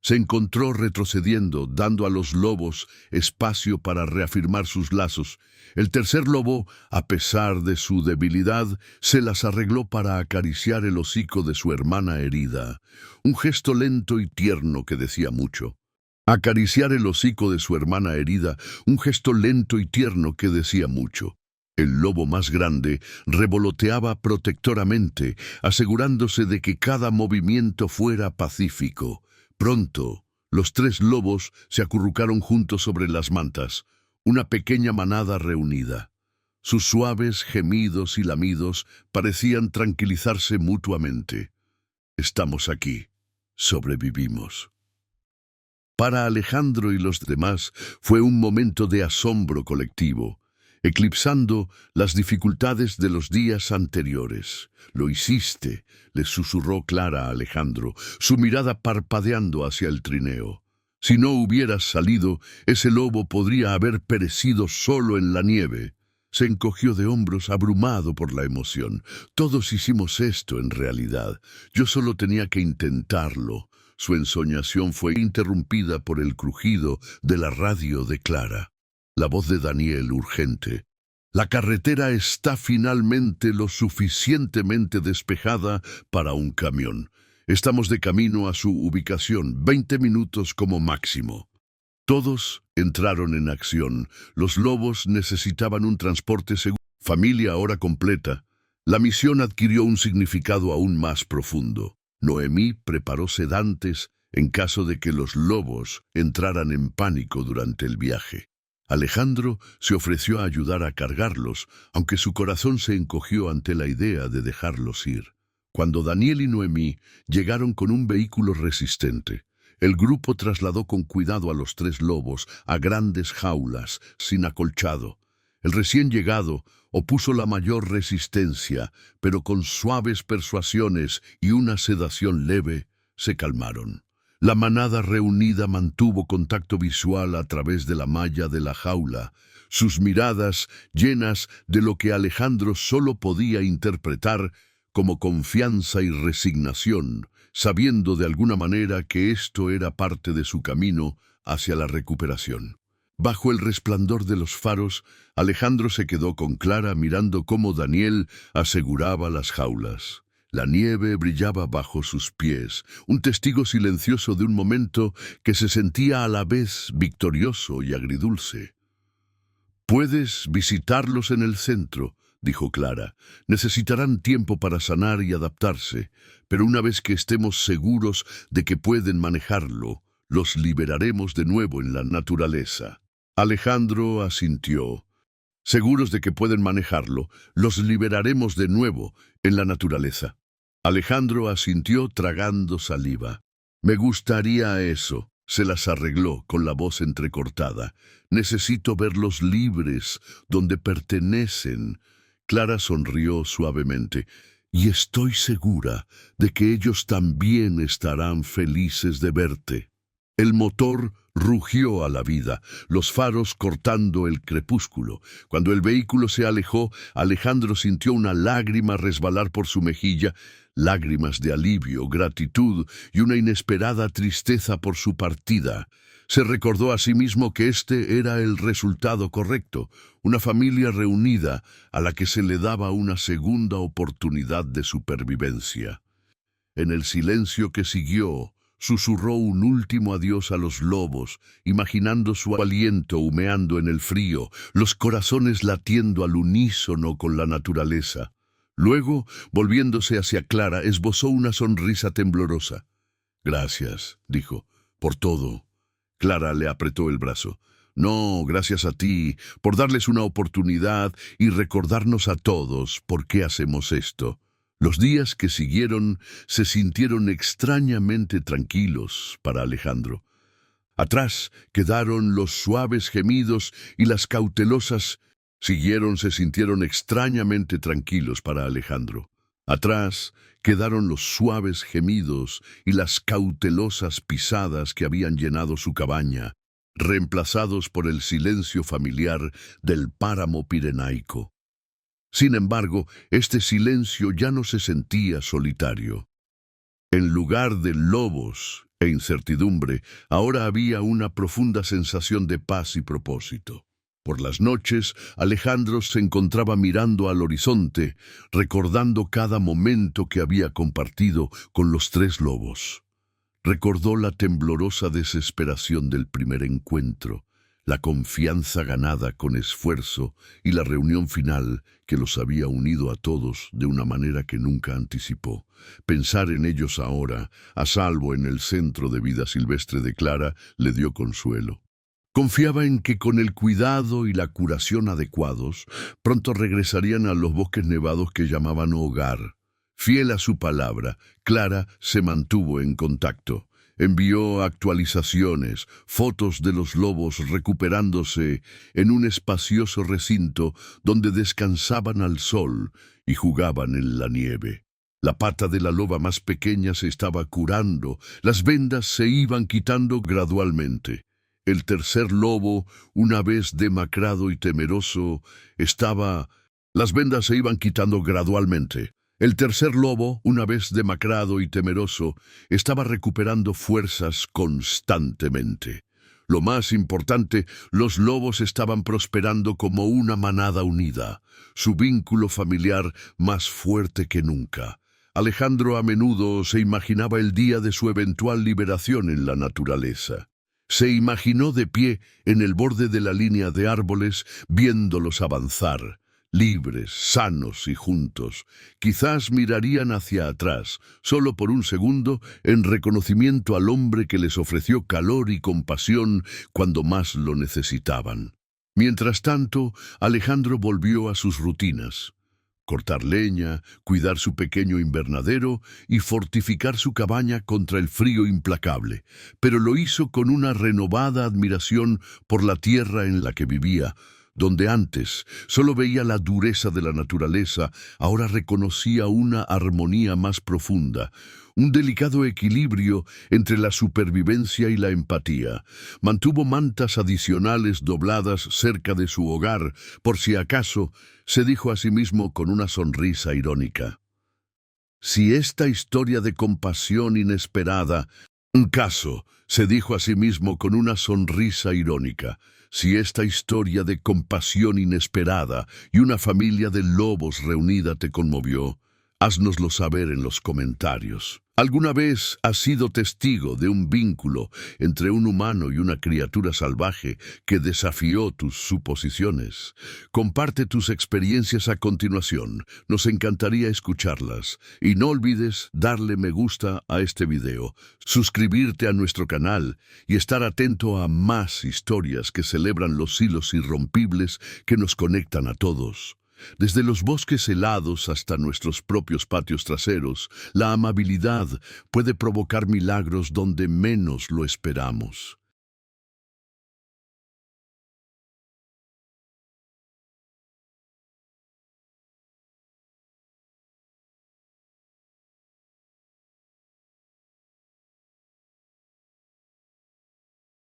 Se encontró retrocediendo, dando a los lobos espacio para reafirmar sus lazos. El tercer lobo, a pesar de su debilidad, se las arregló para acariciar el hocico de su hermana herida. Un gesto lento y tierno que decía mucho. Acariciar el hocico de su hermana herida, un gesto lento y tierno que decía mucho. El lobo más grande revoloteaba protectoramente, asegurándose de que cada movimiento fuera pacífico. Pronto, los tres lobos se acurrucaron juntos sobre las mantas, una pequeña manada reunida. Sus suaves gemidos y lamidos parecían tranquilizarse mutuamente. Estamos aquí, sobrevivimos. Para Alejandro y los demás fue un momento de asombro colectivo, eclipsando las dificultades de los días anteriores. «Lo hiciste», le susurró Clara a Alejandro, su mirada parpadeando hacia el trineo. «Si no hubieras salido, ese lobo podría haber perecido solo en la nieve». Se encogió de hombros, abrumado por la emoción. «Todos hicimos esto en realidad. Yo solo tenía que intentarlo». Su ensoñación fue interrumpida por el crujido de la radio de Clara. La voz de Daniel, urgente. «La carretera está finalmente lo suficientemente despejada para un camión». Estamos de camino a su ubicación, 20 minutos como máximo. Todos entraron en acción. Los lobos necesitaban un transporte seguro. Familia ahora completa. La misión adquirió un significado aún más profundo. Noemí preparó sedantes en caso de que los lobos entraran en pánico durante el viaje. Alejandro se ofreció a ayudar a cargarlos, aunque su corazón se encogió ante la idea de dejarlos ir. Cuando Daniel y Noemí llegaron con un vehículo resistente, el grupo trasladó con cuidado a los 3 lobos a grandes jaulas, sin acolchado. El recién llegado opuso la mayor resistencia, pero con suaves persuasiones y una sedación leve, se calmaron. La manada reunida mantuvo contacto visual a través de la malla de la jaula, sus miradas llenas de lo que Alejandro solo podía interpretar como confianza y resignación, sabiendo de alguna manera que esto era parte de su camino hacia la recuperación. Bajo el resplandor de los faros, Alejandro se quedó con Clara mirando cómo Daniel aseguraba las jaulas. La nieve brillaba bajo sus pies, un testigo silencioso de un momento que se sentía a la vez victorioso y agridulce. «Puedes visitarlos en el centro», dijo Clara. «Necesitarán tiempo para sanar y adaptarse, pero una vez que estemos seguros de que pueden manejarlo, los liberaremos de nuevo en la naturaleza». Alejandro asintió. «Seguros de que pueden manejarlo, los liberaremos de nuevo en la naturaleza». Alejandro asintió tragando saliva. «Me gustaría eso», se las arregló con la voz entrecortada. «Necesito verlos libres, donde pertenecen». Clara sonrió suavemente. «Y estoy segura de que ellos también estarán felices de verte». El motor rugió a la vida, los faros cortando el crepúsculo. Cuando el vehículo se alejó, Alejandro sintió una lágrima resbalar por su mejilla, lágrimas de alivio, gratitud y una inesperada tristeza por su partida. Se recordó a sí mismo que este era el resultado correcto, una familia reunida a la que se le daba una segunda oportunidad de supervivencia. En el silencio que siguió, susurró un último adiós a los lobos, imaginando su aliento humeando en el frío, los corazones latiendo al unísono con la naturaleza. Luego, volviéndose hacia Clara, esbozó una sonrisa temblorosa. «Gracias», dijo, «por todo». Clara le apretó el brazo. «No, gracias a ti, por darles una oportunidad y recordarnos a todos por qué hacemos esto». Los días que siguieron se sintieron extrañamente tranquilos para Alejandro. Atrás quedaron los suaves gemidos y las cautelosas se sintieron extrañamente tranquilos para Alejandro. Atrás quedaron los suaves gemidos y las cautelosas pisadas que habían llenado su cabaña, reemplazados por el silencio familiar del páramo pirenaico. Sin embargo, este silencio ya no se sentía solitario. En lugar de lobos e incertidumbre, ahora había una profunda sensación de paz y propósito. Por las noches, Alejandro se encontraba mirando al horizonte, recordando cada momento que había compartido con los 3 lobos. Recordó la temblorosa desesperación del primer encuentro, la confianza ganada con esfuerzo y la reunión final que los había unido a todos de una manera que nunca anticipó. Pensar en ellos ahora, a salvo en el centro de vida silvestre de Clara, le dio consuelo. Confiaba en que con el cuidado y la curación adecuados, pronto regresarían a los bosques nevados que llamaban hogar. Fiel a su palabra, Clara se mantuvo en contacto. Envió actualizaciones, fotos de los lobos recuperándose en un espacioso recinto donde descansaban al sol y jugaban en la nieve. La pata de la loba más pequeña se estaba curando, las vendas se iban quitando gradualmente. El tercer lobo, una vez demacrado y temeroso, Las vendas se iban quitando gradualmente. El tercer lobo, una vez demacrado y temeroso, estaba recuperando fuerzas constantemente. Lo más importante, los lobos estaban prosperando como una manada unida, su vínculo familiar más fuerte que nunca. Alejandro a menudo se imaginaba el día de su eventual liberación en la naturaleza. Se imaginó de pie en el borde de la línea de árboles, viéndolos avanzar, libres, sanos y juntos. Quizás mirarían hacia atrás, solo por un segundo, en reconocimiento al hombre que les ofreció calor y compasión cuando más lo necesitaban. Mientras tanto, Alejandro volvió a sus rutinas. Cortar leña, cuidar su pequeño invernadero y fortificar su cabaña contra el frío implacable, pero lo hizo con una renovada admiración por la tierra en la que vivía, donde antes solo veía la dureza de la naturaleza, ahora reconocía una armonía más profunda, un delicado equilibrio entre la supervivencia y la empatía. Mantuvo mantas adicionales dobladas cerca de su hogar, por si acaso, se dijo a sí mismo con una sonrisa irónica. Si esta historia de compasión inesperada, un caso, se dijo a sí mismo con una sonrisa irónica, si esta historia de compasión inesperada y una familia de lobos reunida te conmovió, háznoslo saber en los comentarios. ¿Alguna vez has sido testigo de un vínculo entre un humano y una criatura salvaje que desafió tus suposiciones? Comparte tus experiencias a continuación. Nos encantaría escucharlas. Y no olvides darle me gusta a este video, suscribirte a nuestro canal y estar atento a más historias que celebran los hilos irrompibles que nos conectan a todos. Desde los bosques helados hasta nuestros propios patios traseros, la amabilidad puede provocar milagros donde menos lo esperamos.